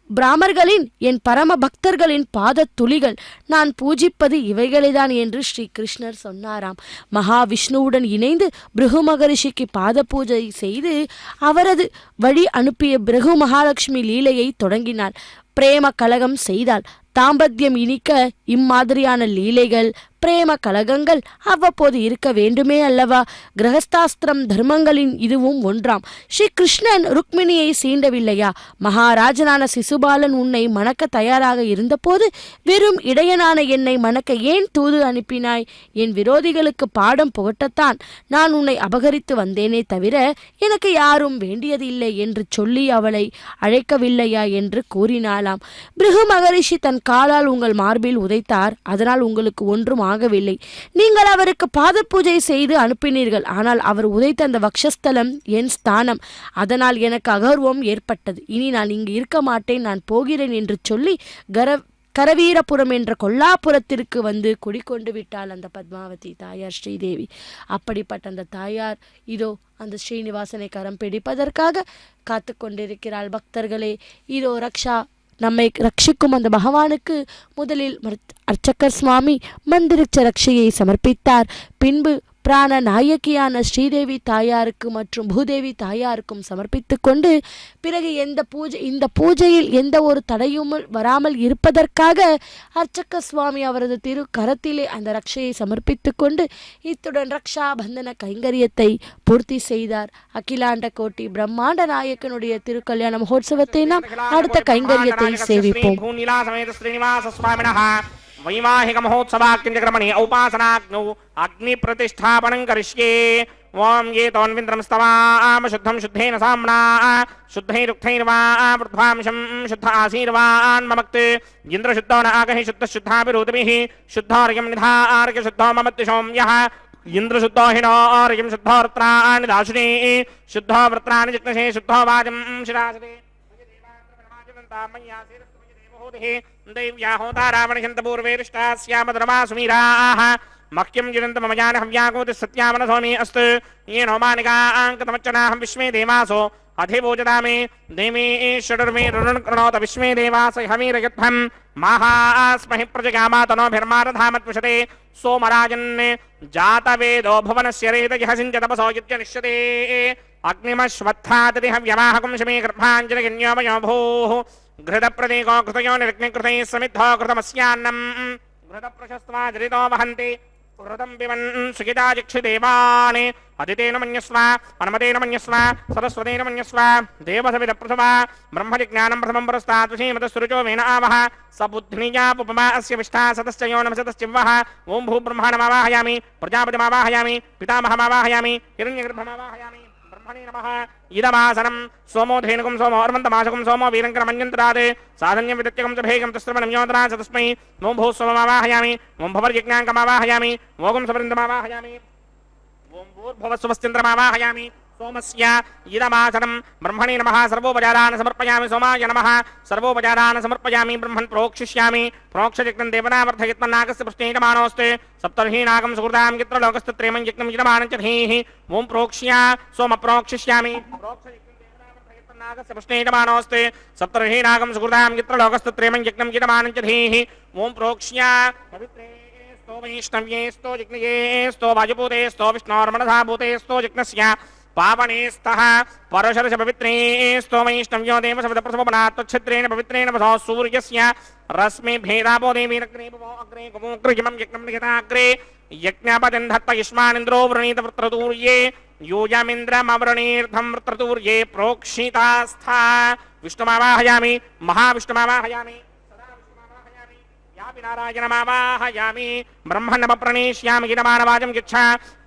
பிராமர்களின் என் பரம பக்தர்களின் பாத துளிகள். நான் பூஜிப்பது இவைகளைதான் என்று ஸ்ரீ கிருஷ்ணர் சொன்னாராம். மகாவிஷ்ணுவுடன் இணைந்து பிருகு மகரிஷிக்கு பாத பூஜை செய்து அவரது வழி அனுப்பிய பிருகு மகாலட்சுமி லீலையை தொடங்கினார். பிரேம கலகம் செய்தால். தாம்பத்தியம் இனிக்க இம்மாதிரியான லீலைகள், பிரேம கலகங்கள் அவ்வப்போது இருக்க வேண்டுமே அல்லவா? கிரகஸ்தாஸ்திரம் தர்மங்களின் இதுவும் ஒன்றாம். ஸ்ரீ கிருஷ்ணன் ருக்மிணியை சீண்டவில்லையா? மகாராஜனான சிசுபாலன் உன்னை மணக்க தயாராக இருந்தபோது வெறும் இடையனான என்னை மணக்க ஏன் தூது அனுப்பினாய்? என் விரோதிகளுக்கு பாடம் புகட்டத்தான் நான் உன்னை அபகரித்து வந்தேனே தவிர எனக்கு யாரும் வேண்டியதில்லை என்று சொல்லி அவளை அழைக்கவில்லையா என்று கூறினாளாம். பிருகு மகரிஷி தன் காலால் உங்கள் மார்பில் உதைத்தார். அதனால் உங்களுக்கு ஒன்றும் ஆகவில்லை. நீங்கள் அவருக்கு பாத பூஜை செய்து அனுப்பினீர்கள். ஆனால் அவர் உதைத்த அந்த வக்ஷஸ்தலம் என் ஸ்தானம். அதனால் எனக்கு அகர்வம் ஏற்பட்டது. இனி நான் இங்கு இருக்க மாட்டேன், நான் போகிறேன் என்று சொல்லி கரவீரபுரம் என்ற கொல்லாபுரத்திற்கு வந்து குடிக்கொண்டு விட்டாள் அந்த பத்மாவதி தாயார் ஸ்ரீதேவி. அப்படிப்பட்ட அந்த தாயார் இதோ அந்த ஸ்ரீனிவாசனை கரம் பிடிப்பதற்காக காத்து கொண்டிருக்கிறாள். பக்தர்களே, இதோ ரக்ஷா நம்மை ரட்சிக்கும் அந்த பகவானுக்கு முதலில் அர்ச்சகர் சுவாமி மந்திரிச்ச ரட்சையை சமர்ப்பித்தார். பின்பு பிராண நாயகியான ஸ்ரீதேவி தாயாருக்கு மற்றும் பூதேவி தாயாருக்கும் சமர்ப்பித்து கொண்டு பிறகு இந்த பூஜையில் எந்த ஒரு தடையும் வராமல் இருப்பதற்காக அர்ச்சக சுவாமி அவரது திரு கரத்திலே அந்த ரட்சையை சமர்ப்பித்து கொண்டு இத்துடன் ரக்ஷா பந்தன கைங்கரியத்தை பூர்த்தி செய்தார். அகிலாண்ட கோட்டி பிரம்மாண்ட நாயக்கனுடைய திருக்கல்யாண மகோத்சவத்தை நாம் அடுத்த கைங்கரியத்தை சேவிப்போம். वैवाहिक महोत्सवाक्यक्रमणे औपासनाग्नौ अग्नि प्रतिष्ठापनं करिष्ये. ओम ये तोन्विन्द्रं स्तवाम शुद्धं शुद्धेन साम्ना शुद्धैरुक्थैर्वा वृद्ध्वांशं शुद्ध आशीर्वान् ममक्ते इन्द्र शुद्धो न आगहि शुद्ध शुद्धाभिरोधभिः शुद्धार्यं निधार्य शुद्धो ममत्तिशोम्यः इन्द्र शुद्धो हिनोर्यं शुद्धोर्त्राणि दाशुने शुद्धो वृत्राणि जिग्नसे शुद्धो वाजं शिरासते दैव्याहोतारावणिहन्तपूर्वेरिष्टास्यामधर्मासुमीराः मह्यं जिनन्त मम जान हव्याकोति सत्यामनसोमि अस्तु येनो मानिकाङ्कतमच्चनाहं विश्वे देवासो अधिभोजदामे देमे षडर्मे रुणकृणोत विश्वे देवास हवीरयत्थं माहास्महि प्रजगामातनोभिर्मारधामत्पुषते सोमराजन् जातवेदो भुवनस्य रेतयः सिञ्चतपसो युज्यनिष्यते अग्निमश्वत्थातिथिह व्यवाहकं शमे गर्भाञ्जलिन्योमयो भूः घृतप्रतीको कृतयो निर्ग्निकृतैः समिद्धो कृतमस्यान्नम् घृतप्रशस्त्वाजरितो वहन्ति घृतं पिबन् सुखिता चिक्षुदेवान् अदितेन मन्यस्व अनुमतेन मन्यस्व सरस्वतेन मन्यस्व देवसविदप्रथमा ब्रह्मजिज्ञानं प्रथमं पुरस्तात् विषीमतस्तुरुचो वेन आवह स बुद्धिनिजापुपमा अस्य विष्ठा सतश्च यो नमसतश्चिवः ॐ भूब्रह्माणमावाहयामि प्रजापतिमावाहयामि पितामहमावाहयामि हिरण्यगर्भमावाहयामि ब्रह्मणे नमः इदमासनं सोमो धेनुकं सोमो अर्मन्तमाशकं सोमो वीरङ्करमन्यन्तरात् साधन्यं विदत्यकं च भेगं तस्त्रमनं योतरा च तस्मै ॐ भूस्वमावाहयामि ॐ भवर्यज्ञाङ्कमावाहयामि ॐ सवृन्दमावाहयामि ॐ भूर्भुवस्वस्तिन्द्रमावाहयामि सोमस्य इदमासनं ब्रह्मणे नमः सर्वोपचारान् समर्पयामि सोमाय नमः सर्वोपचारान् समर्पयामि ब्रह्मन् प्रोक्षिष्यामि प्रोक्षयज्ञं देवनावर्धयत्मन्नागस्य पृष्ठेयमानोऽस्ते सप्तर्षीणागं सुहृदां यत्र लोकस्तत्रेमं यज्ञं यजमानं च धीः ॐ प्रोक्ष्य सोम प्रोक्षिष्यामि प्रोक्षयज्ञं देवनावर्धयत्मन्नागस्य पृष्ठेयमानोऽस्ते सप्तर्षीणागं सुहृदां यत्र लोकस्तत्रेमं यज्ञं यजमानं च धीः ॐ प्रोक्ष्य पवित्रे स्तो वैष्णव्ये स्तो जिग्नये स्तो वायुभूते स्तो विष्णोर्मनसा भूते स्तो जिग्नस्य पावनेस्तः परशरश पवित्रे स्तो वैष्णव्यो देवसविदप्रथमपनात्तच्छिद्रेण पवित्रेण वसो सूर्यस्य रश्मि भेदापो देवीरग्रे भवो अग्रे गमोऽग्रयमं यज्ञं निहिताग्रे यज्ञपतिन्धत्त युष्मानिन्द्रो वृणीत वृत्रतूर्ये यूयमिन्द्रमवृणीर्धं वृत्रतूर्ये प्रोक्षितास्था विष्णुमावाहयामि महाविष्णुमावाहयामि सदा विष्णुमावाहयामि यापि नारायणमावाहयामि ब्रह्मण्डमप्रणीष्यामि गिरमानवाचं यच्छ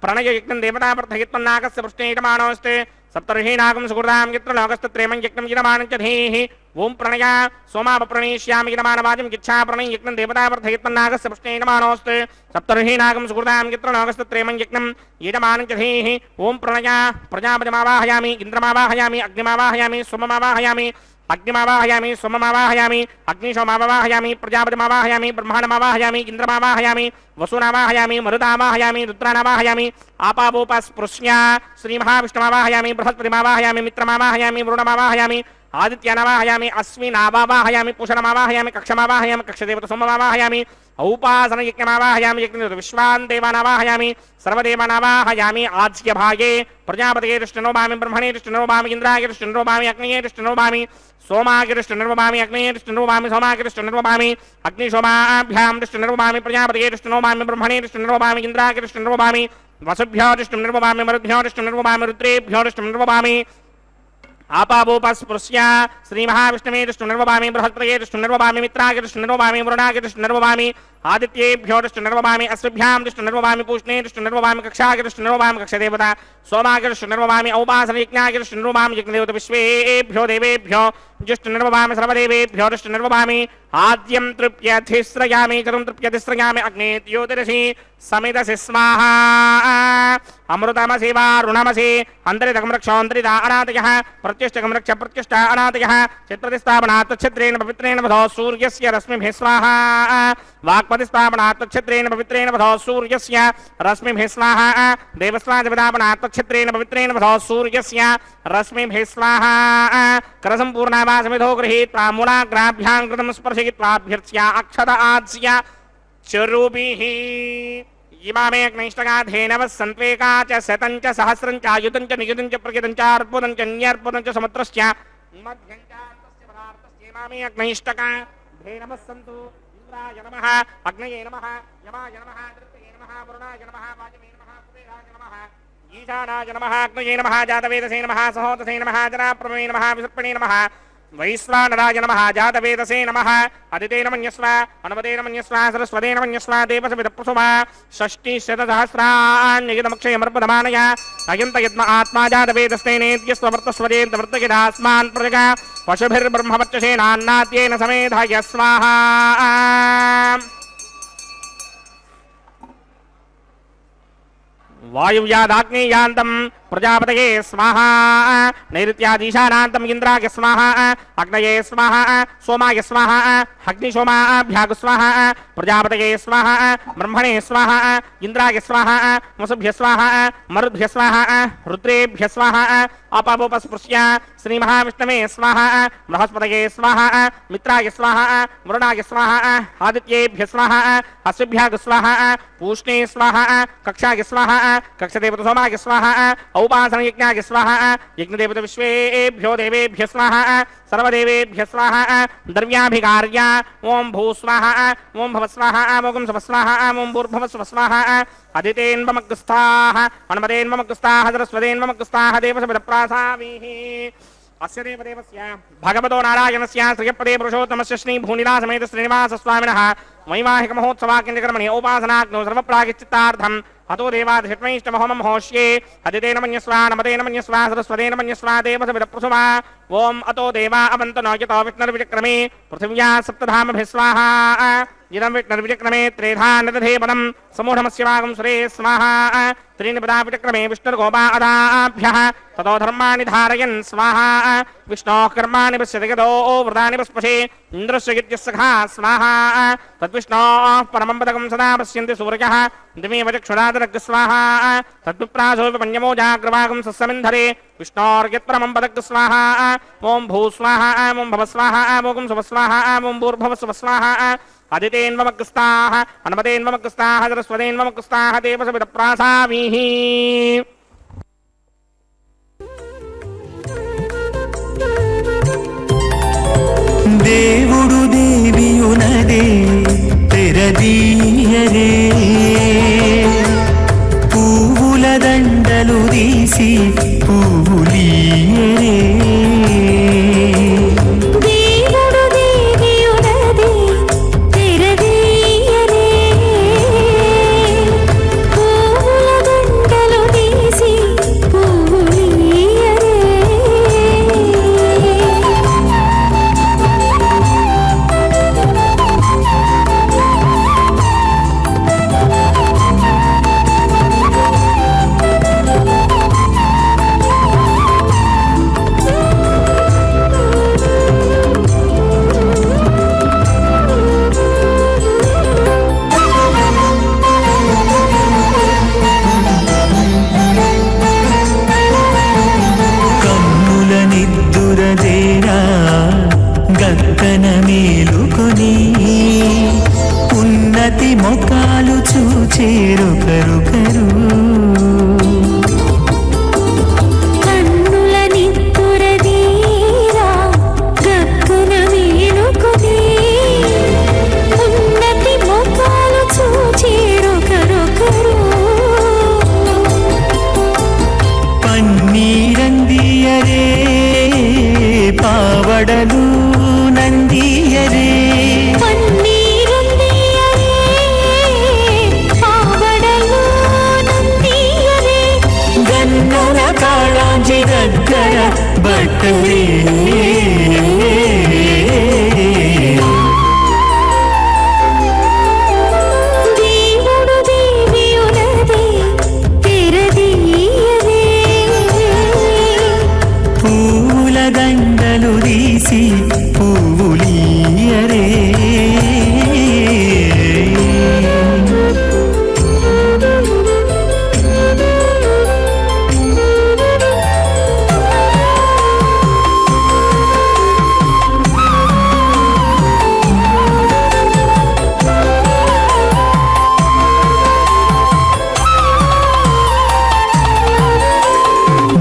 प्रणययज्ञं देवताप्रथयित्वन्नागस्य पृष्ठेयमानोऽस्ते सप्तर्षीनागं सुकृतां यत्र लोकस्तत्रेमं यज्ञं गिरमानं च धीः ओम प्रणय सोमाप्रणीष्यामि गिरमानवाचं यच्छा प्रणययज्ञं देवताप्रथयित्वन्नागस्य पृष्ठेयमानोऽस्ते सप्तर्षीनागं सुकृतां यत्र लोकस्तत्रेमं यज्ञं गिरमानं च धीः ओम प्रणय प्रजापतिमावाहयामि इन्द्रमावाहयामि अग्निमावाहयामि सोममावाहयामि अग्निमावाहयामि सोममावाहयामि अग्निशोमावाहयामि प्रजापतिमावाहयामि ब्रह्माण्डमावाहयामि इन्द्रमावाहयामि वसुनावाहयामि मरुदावाहयामि रुद्रानावाहयामि आपावोपस्पृश्य श्रीमहाविष्णुमावाहयामि बृहस्पतिमावाहयामि मित्रमावाहयामि वरुणमावाहयामि आदित्यनावाहयामि अश्विनावाहयामि पूषणमावाहयामि कक्षमावाहयामि कक्षदेवतसोममावाहयामि औपासनयज्ञमावाहयामि यज्ञ विश्वान् देवानावाहयामि सर्वदेवानावाहयामि आज्यभागे प्रजापतये दृष्टिनोभामि ब्रह्मणे दृष्टिनोभामि इन्द्राय दृष्टिनोभामि अग्नये दृष्टिनोभामि सोमाय दृष्टिनोभामि अग्नये दृष्टिनोभामि सोमाय दृष्टिनोभामि अग्निशोमाभ्यां दृष्टिनोभामि प्रजापतये दृष्टिनोभामि ब्रह्मणे दृष्टिनोभामि इन्द्राय दृष्टिनोभामि वसुभ्यो दृष्टिनोभामि मरुद्भ्यो दृष्टिनोभामि रुद्रेभ्यो दृष्टिनोभामि आपावोपस्पृश्य श्रीमहाविष्णवे दृष्टिनोभामि बृहस्पतये दृष्टिनोभामि मित्राय दृष्टिनोभामि वरुणाय दृष्टिनोभामि आदित्येभ्यो दृष्टिनोभामि अश्विभ्यां दृष्टिनोभामि पूष्णे दृष्टिनोभामि कक्षाय दृष्टिनोभामि कक्षदेवता सोमाय दृष्टिनोभामि औपासनयज्ञाय दृष्टिनोभामि यज्ञदेवता विश्वेभ्यो देवेभ्यो दृष्टिनोभामि सर्वदेवेभ्यो दृष्टिनोभामि आद्यं तृप्यधिस्रयामि चतुं तृप्यधिस्रयामि अग्ने द्योतिरसि समिदसि स्वाहा अमृतमसि वारुणमसि अन्तरितकं रक्ष अन्तरिता अनादयः प्रत्युष्टकं रक्ष प्रत्युष्ट अनादयः चित्रदिस्थापनात् तच्छिद्रेण पवित्रेण वधो सूर्यस्य रश्मिभिः स्वाहा वाक्पतिस्थापनात् तच्छिद्रेण पवित्रेण वधो सूर्यस्य रश्मिभिः स्वाहा देवस्वादिपदापनात् तच्छिद्रेण पवित्रेण वधो सूर्यस्य रश्मिभिः स्वाहा करसम्पूर्णावासमिधो गृहीत्वा मूलाग्राभ्यां कृतं स्पर्शयित्वाभ्यर्च्या अक्षत आज्य चरुभिः इमामे अग्निष्टगाधेनवः सन्त्वेका च शतं च सहस्रं च आयुधं च नियुधं च प्रयुधं च अर्पुदं च न्यर्पुदं च समुद्रश्च मध्यं च तस्य पदार्थस्य इमामे अग्निष्टगाधेनवः सन्तु इंद्राय नमः अग्नये नमः यमाय नमः दृतये नमः वरुणाय नमः वाजवे नमः कुबेराय नमः ईशानाय नमः अग्नये नमः जातवेदसे नमः सहोदसे नमः जनाप्रभवे नमः विसर्पणे नमः वैश्वानराय नमः जातवेदसे नमः अदितेन मन्यस्व अनुमतेन मन्यस्व सरस्वतेन मन्यस्व देवसविदप्रसुमा षष्टिशतसहस्राण्यगितमक्षयमर्पदमानय अयन्तयद्म आत्मा जातवेदस्तेनेत्यस्ववर्तस्वदेन्तवर्तयदास्मान् प्रजगा पशुभिर्ब्रह्मवर्चसेनान्नाद्येन समेधाय स्वाहा वायुव्यादाग्नेयान्तं प्रजापतये स्वाहा नैऋत्यादीशानान्तं इन्द्राय स्वाहा अग्नये स्वाहा सोमाय स्वाहा अग्निशोमाभ्याग स्वाहा प्रजापतये स्वाहा ब्रह्मणे स्वाहा इन्द्राय स्वाहा वसुभ्य स्वाहा मरुद्भ्य स्वाहा रुद्रेभ्य स्वाहा अपावोपस्पृश्य श्रीमहाविष्णवे स्वाहा बृहस्पतये स्वाहा मित्राय स्वाहा वरुणाय स्वाहा आदित्येभ्य स्वाहा अश्विभ्याग स्वाहा पूष्णे स्वाहा कक्षाय स्वाहा कक्षदेवता सोमाय स्वाहा औपासनयज्ञाय स्वाहा यज्ञदेवता विश्वेभ्यो देवेभ्य स्वाहा सर्वदेवेभ्य स्वाहा द्रव्याभिकार्य ओम भू स्वाहा ओम भव स्वाहा ओम सव स्वाहा ओम भूर्भुव स्व स्वाहा अदितेन्वमग्रस्थाः अनुमतेन्वमग्रस्थाः सरस्वतेन्वमग्रस्थाः देवसविदप्रासामीः अस्य देवदेवस्य भगवतो नारायणस्य श्रियपदे पुरुषोत्तमस्य श्री भूनिलासमेत श्रीनिवासस्वामिनः वैवाहिक महोत्सवाकिञ्चकर्मणि उपासनाग्नौ सर्वप्रायश्चित्तार्थं हतो देवाधिष्टमहोमं होष्ये अदितेन मन्यस्वा नमतेन मन्यस्वा सरस्वतेन मन्यस्वा देवसविदप्रसुमा ओम अतो देवा अवन्तनो यतो विष्णुर्विचक्रमे पृथिव्या सप्तधामभिः स्वाहा इदं विष्णुर्विचक्रमे त्रेधा नदधे पदं समूढमस्य वागं सुरे स्वाहा त्रीणि पदा विचक्रमे विष्णुर्गोपादाभ्यः ततो धर्माणि धारयन् स्वाहा विष्णोः कर्माणि पश्यति यतो व्रतानि पस्पशे इन्द्रस्य गित्यस्सखा स्वाहा तद्विष्णोः परमं पदकं सदा पश्यन्ति सूर्यः दिमेव चक्षुरादरग् स्वाहा तद्विप्रासोऽपि पञ्चमो जाग्रवागं सस्समिन्धरे विष्णोर्यत्परमं पदग् स्वाहा ओम भू स्वाहा ओम भव स्वाहा ओम सुव स्वाहा ओम भूर्भुव स्व स्वाहा अदितेन्वमग्रस्ताः अनुमतेन्वमग्रस्ताः सरस्वतेन्वमग्रस्ताः देवसविदप्रासामीः దేవుడు దేవియునదే తెరదీయరే పువ్వుల దండలు తీసి పువ్వులీయరే దేవుడు దేవియునదే తెరదీయరే మొకాలు చూచేరొకరొకరు పన్నీరందియరే పావడలు నందియరే గన్నర కాళాంజి దగ్గర బట్టలే పూల దండలు తీసి పువ్వులియరే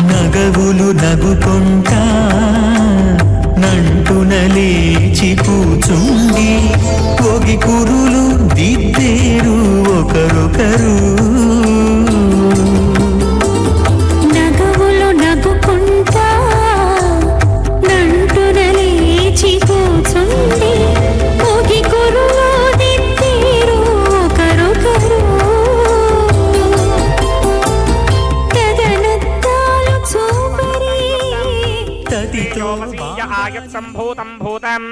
నగవులు నగుకుంటా నంటున లేచి కూచుండి పొగి కురులు దిద్దేరు ఒకరొకరు నగవులు నగుకుంటా నంటున లేచి కూచుండి పొగి కురులు దిద్దేరు ఒకరొకరు సంభూతం భూతం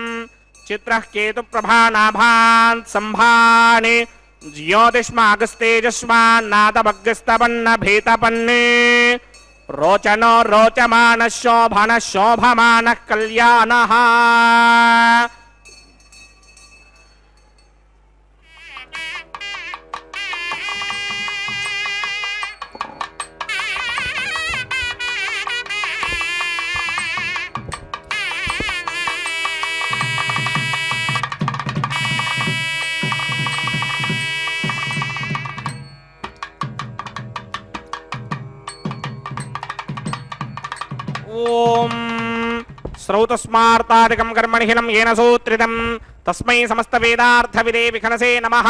చిత్రః కేతు ప్రభానాభాన్ సంభానే జ్యోతిష్మాగస్తేజస్మాన్నాదభగ్స్తపన్న భేతపన్నే రోచనో రోచమాన శోభన శోభమాన కళ్యాణ ఓం శ్రౌతస్మార్తాదికం కర్మణిహినం ఏన సూత్రితం తస్మై సమస్త వేదార్థ విదే విఖనసే నమః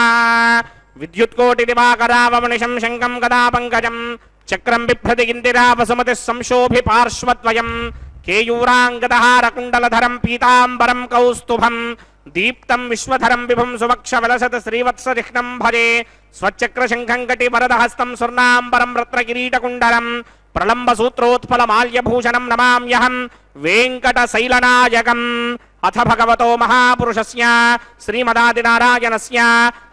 విద్యుత్కోటి దివాకరావమనిశం శంకం గదా పంకజం చక్రం బిభ్రతి ఇందిరా వసుమతి సంశోభి పార్శ్వద్వయం కేయూరాంగదహారకుండలధరం పీతాంబరం కౌస్తుభం దీప్తం విశ్వధరం విభుం సువక్ష విలసత శ్రీవత్సజిహ్నం భజే స్వచక్రశంఖం కటి వరదహస్తం స్వర్ణాంబరం రత్నకిరీటకుండలం ప్రళంబ సూత్రోత్పల మాల్యభూషణం నమామ్యహం వెంకటశైలనాయకం అథ భగవతో మహాపురుషస్య శ్రీమదాదినారాయణస్య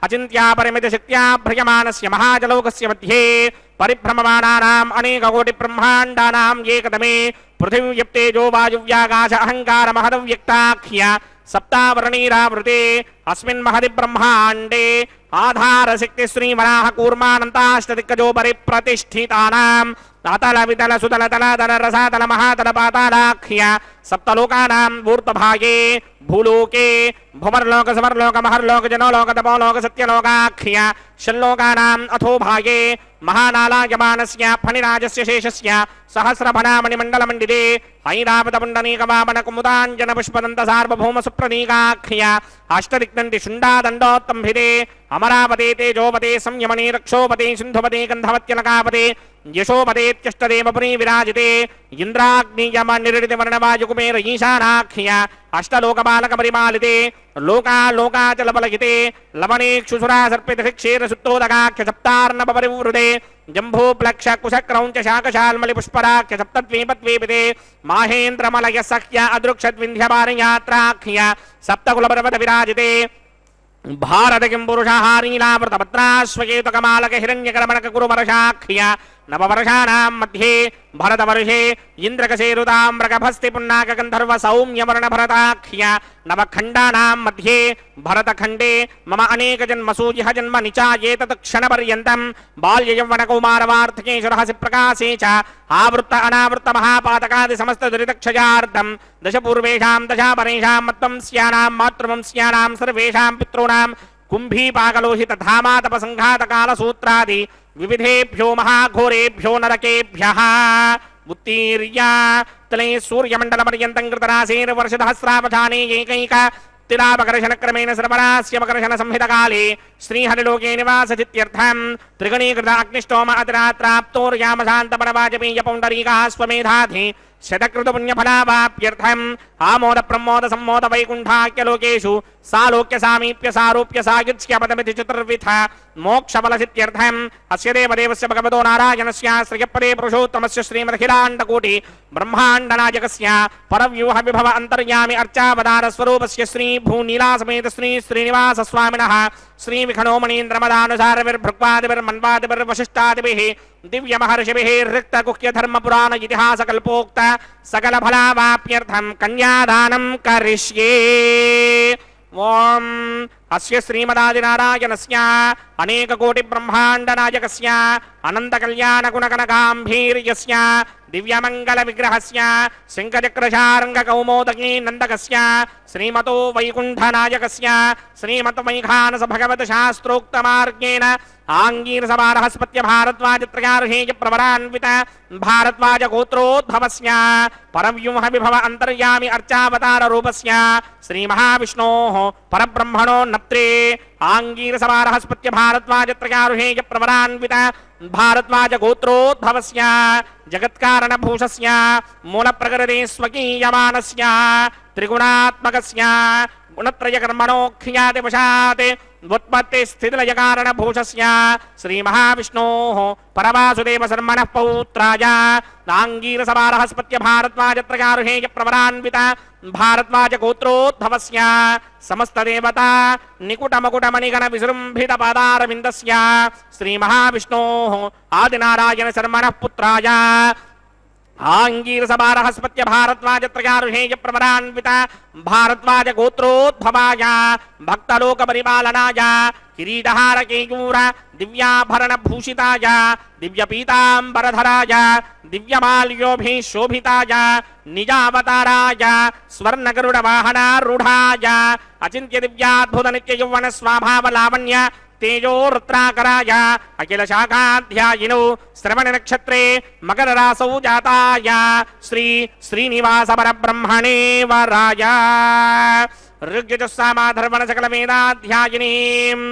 అచింత్యాపరిమిత శక్త్యా భ్రయమానస్య మహాజలౌకస్య మధ్యే పరిభ్రమమాణానాం అనేకకోటి బ్రహ్మాండానాం ఏకదమే పృథివ్యప్తేజో వాయువ్యాకాశ అహంకార మహదవ్యక్తాఖ్య సప్తావరణీరావృతే అస్మిన్ మహది బ్రహ్మాండే ఆధారశక్తి శ్రీవరాహ కూర్మానంతాష్టదిక్కజో పరిప్రతిష్ఠితానాం అతల వితల సుతల తలాతల రసాతల మహాతల పాతాళాఖ్య సప్తలోకానాం ఊర్ధ్వభాగే భూలోకే భువర్లోక సమర్లోక మహర్లోక జనోలోక తపోలోక సత్యలోకాఖ్య షల్లోకానాం అథోభాగే మహానాలాయమానస్య ఫణిరాజస్య శేషస్య సహస్రఫణామణిమండలమండితే ఐరావతపుండనీకవామన కుముదాంజన పుష్పదంత సార్వభౌమ సుప్రనీకాఖ్య అష్టదిగ్నంటి శుండాదండోత్తంభిదే అమరావతే తేజోపతే సంయమనే రక్షోపతే సింధుపతే గంధవత్యనకాపతే యశోపదేత్యష్టదేవపురీ విరాజితే ఇంద్రాగ్నియమ నిరిడితి వర్ణవాయుకుమేర ఈశానాఖ్య అష్టలోకపాలక పరిమాలితే లోకాలోకాచలపలగితే లవణేక్షుసురా సర్పిత క్షీర సుత్తోదకాఖ్య సప్తార్ణవ పరివృతే జంభూ ప్లక్ష కుశక్రౌంచ శాకశాల్మలి పుష్పరాఖ్య సప్తద్వీపద్వీపితే మాహేంద్రమలయ సఖ్య అదృక్షద్వింధ్యపారయాత్రాఖ్య సప్తకులపర్వత విరాజితే భారత కిం పురుషహారీలావృత భద్రాశ్వకేతుకమాలక హిరణ్యకరమణక కురువర్షాఖ్య నవవర్షాణాం మధ్యే భరతవర్షే ఇంద్రకశేరుతామ్రకభస్తి పున్నాక గంధర్వ సౌమ్యవర్ణ భరతాఖ్య నవఖండానాం మధ్యే భరతఖండే మమ అనేక జన్మసు ఇహ జన్మ నిచాయేతత్ క్షణపర్యంతం బాల్య యవ్వన కౌమారవార్ధకేషు రహసి ప్రకాశే చ ఆవృత్త అనావృత్త మహాపాతకాది సమస్త దురితక్షయార్థం దశ పూర్వేషాం దశాపరేషాం మత్వంస్యానాం మాతృవంస్యానాం సర్వేషాం పితॄణాం कुंभीपाकलोहित धामातप संघात काल सूत्रादि विविधेभ्यो महाघोरेभ्यो नरकेभ्यः उत्तीर्य तले सूर्यमंडल पर्यन्तं कृतरासेन वर्षसहस्रावधाने एकैक तिलापकर्षण क्रमेण सर्वरास्यपकर्षण संहित काले श्रीहरिलोके निवासदित्यर्थं त्रिगणीकृत अग्निष्टोम अतिरात्राप्तोर्यामशान्तपरवाजपेय पौण्डरीकः स्वमेधाधि शतकृत पुण्यफलावाप्यर्थम् आमोद प्रमोद सम्मोद वैकुण्ठाख्यलोकेषु सालोक्य सामीप्य सारूप्य सायुज्यपदमिति चतुर्विध मोक्षफलसित्यर्थम् अस्य देवदेवस्य भगवतो नारायणस्य श्रियपदे पुरुषोत्तमस्य श्रीमदखिलाण्डकोटि ब्रह्माण्डनायकस्य परव्यूह विभव अन्तर्यामि अर्चावतार स्वरूपस्य श्री भूनीलासमेत श्री श्रीनिवास स्वामिनः श्री विखणो मणीन्द्रमदानुसारविर्भृक्वादिभिर्मन्वादिभिर्वशिष्टादिभिः दिव्य महर्षिभिः रिक्त गुह्य धर्म पुराण इतिहास कल्पोक्त सकल फलावाप्यर्थं कन्यादानं करिष्ये। ओम अस्य श्रीमदादिनारायणस्य अनेक कोटि ब्रह्मांड नायकस्य अनंत कल्याण गुणगणगाम्भीर्यस्य दिव्यमंगल विग्रहस्य सिंहचक्रशार्ंग कौमोदकी नंदकस्य श्रीमतो वैकुंठ नायकस्य श्रीमत वैखानस भगवत शास्त्रोक्त मार्गेण आंगीरस बारहस्पत्य भारद्वाज त्रयार्हेय प्रवरान्वित भारद्वाज गोत्रोद्भवस्य परव्यूह विभव अंतर्यामि अर्चावतार रूपस्य श्री महाविष्णोः परब्रह्मणो नप्त्रे आंगीरस बारहस्पत्य भारद्वाज त्रयार्हेय प्रवरान्वित भारद्वाज गोत्रोद्भवस्य जगत्कारण भूषस्य मूल प्रकृते स्वकीयमानस्य त्रिगुणात्मकस्य गुणत्रय कर्मणोख्यादिवशात् उत्पत्ति स्थितिलय कारण भूषस्य श्री महाविष्णोः परवासुदेव शर्मणः पौत्राय आंगीरस बारहस्पत्य भारद्वाज त्रयार्हेय प्रवरान्वित भारद्वाज गोत्रोद्भवस्य समस्त देवता निकुट मकुट मणिगण विजृंभित पादारविन्दस्य श्री महाविष्णोः आदिनारायण शर्मणः पुत्राय आंगीरस बारहस्पत्य भारद्वाज त्रयार्हेय प्रवरान्वित भारद्वाज गोत्रोद्भवाय भक्तलोक परिपालनाय किरीटहार केयूर दिव्याभरण भूषिताय दिव्य पीतांबरधराय दिव्यमाल्योभिः शोभिताय निजावताराय स्वर्ण गरुड़ वाहनारूढ़ाय अचिंत्य दिव्याद्भुत नित्य यौवन स्वाभाव लावण्य तेजो रुद्राकराय अखिल शाखाध्यायिनो श्रवण नक्षत्रे मकर रासौ जाताय श्री श्रीनिवास परब्रह्मणे वराय ऋग्यजुस्सामाधर्वण सकल वेदाध्यायिनीम्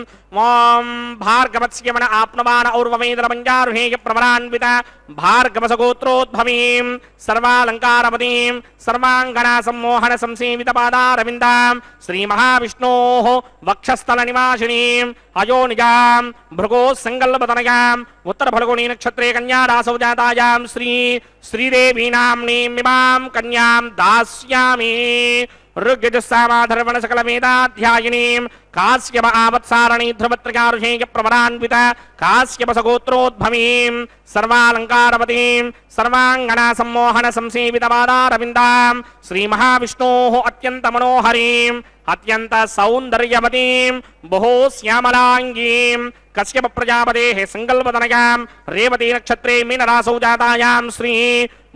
ओम भार्गवस्यमन आप्नवान और्ववेन्द्र मंजारुहेय प्रवरान्वित भार्गवस गोत्रोद्भवीं सर्वालंकारवतीं सर्वांगना सम्मोहन संसेवित पादारविन्दां श्री महाविष्णोः वक्षस्थल निवासिनीं अयोनिजां भृगो संगल्पतनयाम् उत्तर फल्गुनी नक्षत्रे कन्या रासौ जातायां श्री श्रीदेवी नाम्नीमिमां कन्यां दास्यामि ऋग्यजुस्सामाधर्वण सकल वेदाध्यायिनीं काश्यप आवत्सारणी ध्रुवत्रयार्हेय प्रवरान्वित काश्यपस गोत्रोद्भवीं सर्वालंकारवतीं सर्वांगना सम्मोहन संसेवित पादारविन्दां श्री महाविष्णोः अत्यंत मनोहरीं अत्यंत सौंदर्यवतीं बहु श्यामलांगीं कश्यप प्रजापतेः संकल्पतनयां रेवती नक्षत्रे मीनरासौ जातायां श्री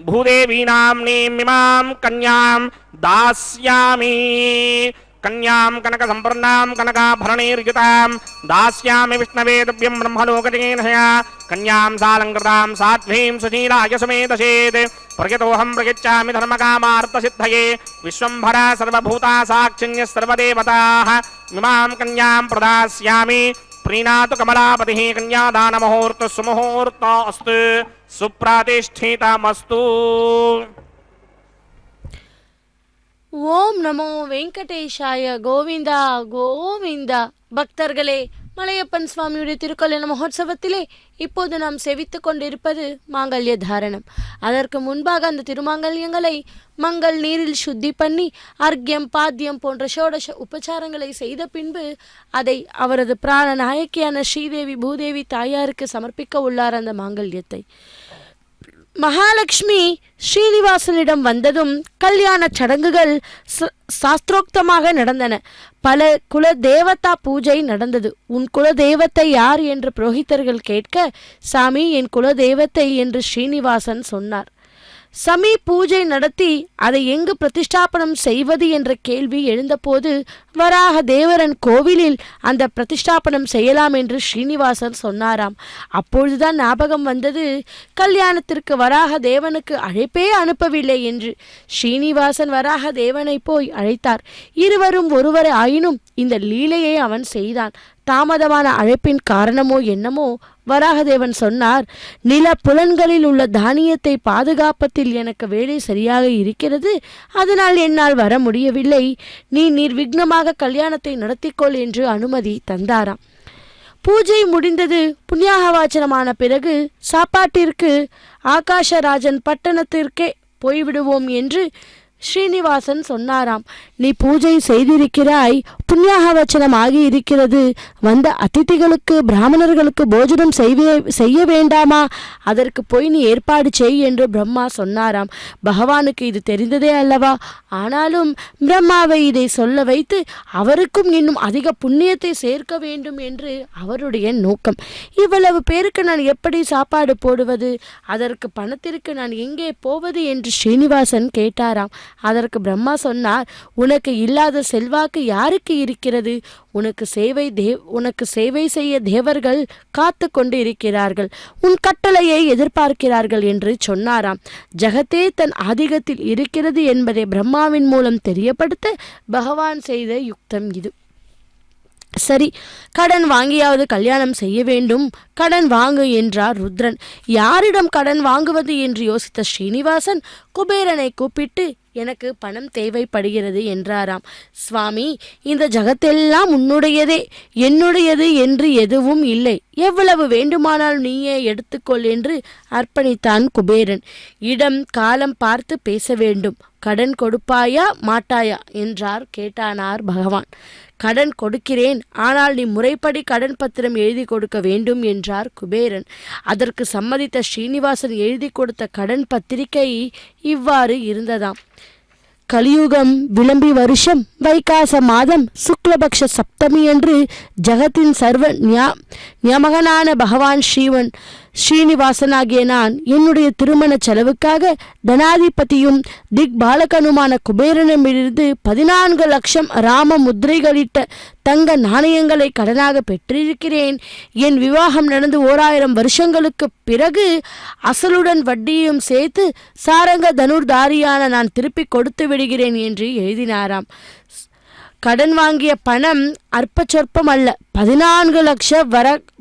भूदेवी नाम्नीमिमां कन्यां दास्यामि कन्यां कनक संपन्नां कनकाभरणैर्युतां दास्यामि विष्णवे दिव्यं ब्रह्मलोकजनेनया कन्यां सालंकृतां साध्वीं सुशीलाय समेतसेत् प्रयतोऽहं प्रयच्छामि धर्मकामार्थसिद्धये विश्वम्भरा सर्वभूता साक्षिण्यः सर्वदेवताः इमां कन्यां प्रदास्यामि प्रीणातु कमलापतिः कन्यादानमुहूर्तः सुमुहूर्तोऽस्तु सुप्रतिष्ठितमस्तु। ஓம் நமோ வெங்கடேஷாய கோவிந்தா கோவிந்தா. பக்தர்களே, மலையப்பன் சுவாமியுடைய திருக்கல்யாண மகோத்சவத்திலே இப்போது நாம் செவித்து கொண்டிருப்பது மாங்கல்ய தாரணம். அதற்கு முன்பாக அந்த திருமாங்கல்யங்களை மங்கள் நீரில் சுத்தி பண்ணி அர்க்கியம் பாத்தியம் போன்ற ஷோடச உபச்சாரங்களை செய்த பின்பு அதை அவரது பிராண நாயக்கியான ஸ்ரீதேவி பூதேவி தாயாருக்கு சமர்ப்பிக்க உள்ளார். அந்த மாங்கல்யத்தை மகாலட்சுமி ஸ்ரீனிவாசனிடம் வந்ததும் கல்யாண சடங்குகள் சாஸ்திரோக்தமாக நடந்தன. பல குல தேவதா பூஜை நடந்தது. உன் குல தேவத்தை யார் என்று புரோகிதர்கள் கேட்க, சாமி என் குல தேவத்தை என்று ஸ்ரீனிவாசன் சொன்னார். சமி பூஜை நடத்தி அதை எங்கு பிரதிஷ்டாபனம் செய்வது என்ற கேள்வி எழுந்தபோது வராக தேவரன் கோவிலில் அந்த பிரதிஷ்டாபனம் செய்யலாம் என்று ஸ்ரீனிவாசன் சொன்னாராம். அப்பொழுதுதான் ஞாபகம் வந்தது, கல்யாணத்திற்கு வராக தேவனுக்கு அழைப்பே அனுப்பவில்லை என்று. ஸ்ரீனிவாசன் வராக தேவனை போய் அழைத்தார். இருவரும் ஒருவரை ஆயினும் இந்த லீலையை அவன் செய்தான். தாமதமான அழைப்பின் காரணமோ என்னமோ வராகதேவன் சொன்னார், நில புலன்களில் உள்ள தானியத்தை பாதுகாப்பதில் எனக்கு வேலை சரியாக இருக்கிறது, அதனால் என்னால் வர முடியவில்லை. நீ நிர்விக்னமாக கல்யாணத்தை நடத்திக்கொள் என்று அனுமதி தந்தாராம். பூஜை முடிந்தது. புண்ணியாகவாச்சனமான பிறகு சாப்பாட்டிற்கு ஆகாஷராஜன் பட்டணத்திற்கே போய்விடுவோம் என்று ஸ்ரீனிவாசன் சொன்னாராம். நீ பூஜை செய்திருக்கிறாய், புண்ணியாகவச்சனம் ஆகி இருக்கிறது, வந்த அதிதிகளுக்கு பிராமணர்களுக்கு போஜனம் செய்ய வேண்டாமா? அதற்கு போய் நீ ஏற்பாடு செய் என்று பிரம்மா சொன்னாராம். பகவானுக்கு இது தெரிந்ததே அல்லவா? ஆனாலும் பிரம்மாவை இதை சொல்ல வைத்து அவருக்கும் இன்னும் அதிக புண்ணியத்தை சேர்க்க வேண்டும் என்று அவருடைய நோக்கம். இவ்வளவு பேருக்கு நான் எப்படி சாப்பாடு போடுவது? அதற்கு பணத்திற்கு நான் எங்கே போவது என்று ஸ்ரீனிவாசன் கேட்டாராம். அதற்கு பிரம்மா சொன்னார், உனக்கு இல்லாத செல்வாக்கு யாருக்கு இருக்கிறது? உனக்கு சேவை செய்ய தேவர்கள் காத்து கொண்டு இருக்கிறார்கள், உன் கட்டளையை எதிர்பார்க்கிறார்கள் என்று சொன்னாராம். ஜகத்தே தன் ஆதிக்கத்தில் இருக்கிறது என்பதை பிரம்மாவின் மூலம் தெரியப்படுத்த பகவான் செய்த யுக்தம் இது. சரி, கடன் வாங்கியாவது கல்யாணம் செய்ய வேண்டும், கடன் வாங்கு என்றார் ருத்ரன். யாரிடம் கடன் வாங்குவது என்று யோசித்த ஸ்ரீனிவாசன் குபேரனை கூப்பிட்டு, எனக்கு பணம் தேவைப்படுகிறது என்றாராம். சுவாமி, இந்த ஜகத்தெல்லாம் உன்னுடையதே, என்னுடையது என்று எதுவும் இல்லை, எவ்வளவு வேண்டுமானால் நீயே எடுத்துக்கொள் என்று அர்ப்பணித்தான் குபேரன். இடம் காலம் பார்த்து பேச வேண்டும், கடன் கொடுப்பாயா மாட்டாயா என்றார் கேட்டானார் பகவான். கடன் கொடுக்கிறேன், ஆனால் நீ முறைப்படி கடன் பத்திரம் எழுதி கொடுக்க வேண்டும் என்றார் குபேரன். அதற்கு சம்மதித்த ஸ்ரீனிவாசன் எழுதி கொடுத்த கடன் பத்திரிகை இவ்வாறு இருந்ததாம். கலியுகம் விளம்பி வருஷம் வைகாச மாதம் சுக்லபக்ஷ சப்தமி அன்று ஜகத்தின் சர்வ நியமகனான பகவான் ஸ்ரீனிவாசனாகிய நான் என்னுடைய திருமண செலவுக்காக தனாதிபதியும் திக் பாலகனுமான குபேரனிடமிருந்து 14 லட்சம் ராம முத்திரைகளிட்ட தங்க நாணயங்களை கடனாக பெற்றிருக்கிறேன். என் விவாகம் நடந்து 1000 வருஷங்களுக்கு பிறகு அசலுடன் வட்டியும் சேர்த்து சாரங்க தனுர்தாரியான நான் திருப்பி கொடுத்து விடுகிறேன் என்று எழுதினாராம். கடன் வாங்கிய பணம் அற்ப சொற்பம் அல்ல, 14 லட்ச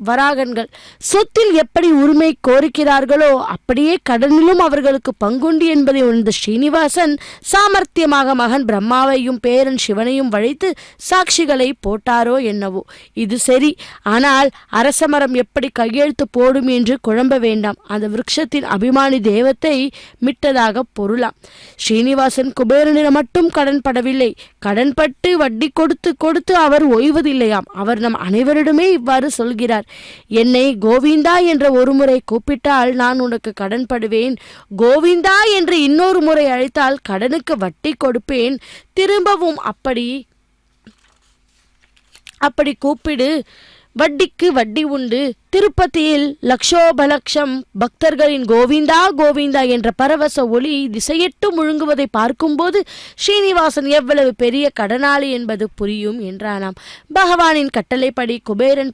வராகன்கள். சொத்தில் எப்படி உரிமை கோருகிறார்களோ அப்படியே கடனிலும் அவர்களுக்கு பங்குண்டு என்பதை உணர்ந்த ஸ்ரீனிவாசன் சாமர்த்தியமாக மகன் பிரம்மாவையும் பேரன் சிவனையும் வழைத்து சாட்சிகளை போட்டாரோ என்னவோ. இது சரி, ஆனால் அரசமரம் எப்படி கையெழுத்து போடும் என்று குழம்ப வேண்டாம், அந்த விருட்சத்தின் அபிமானி தெய்வத்தை மிட்டதாக பொருளாம். ஸ்ரீனிவாசன் குபேரனிடம் மட்டும் கடன் படவில்லை, கடன்பட்டு வட்டி கொடுத்து கொடுத்து அவர் ஓய்வதில்லையாம். அவர் நம் அனைவரிடமே இவ்வாறு சொல்கிறார், என்னை கோவிந்தா என்ற ஒரு முறை கூப்பிட்டால் நான் உனக்கு கடன் படுவேன், கோவிந்தா என்று இன்னொரு முறை அழைத்தால் கடனுக்கு வட்டி கொடுப்பேன், திரும்பவும் அப்படி கூப்பிடு, வட்டிக்கு வட்டி உண்டு. திருப்பதியில் லட்சோபலட்சம் பக்தர்களின் கோவிந்தா கோவிந்தா என்ற பரவச ஒளி திசையெட்டு முழுங்குவதை பார்க்கும்போது ஸ்ரீனிவாசன் எவ்வளவு பெரிய கடனாளி என்பது புரியும் என்றானாம். பகவானின் கட்டளைப்படி குபேரன்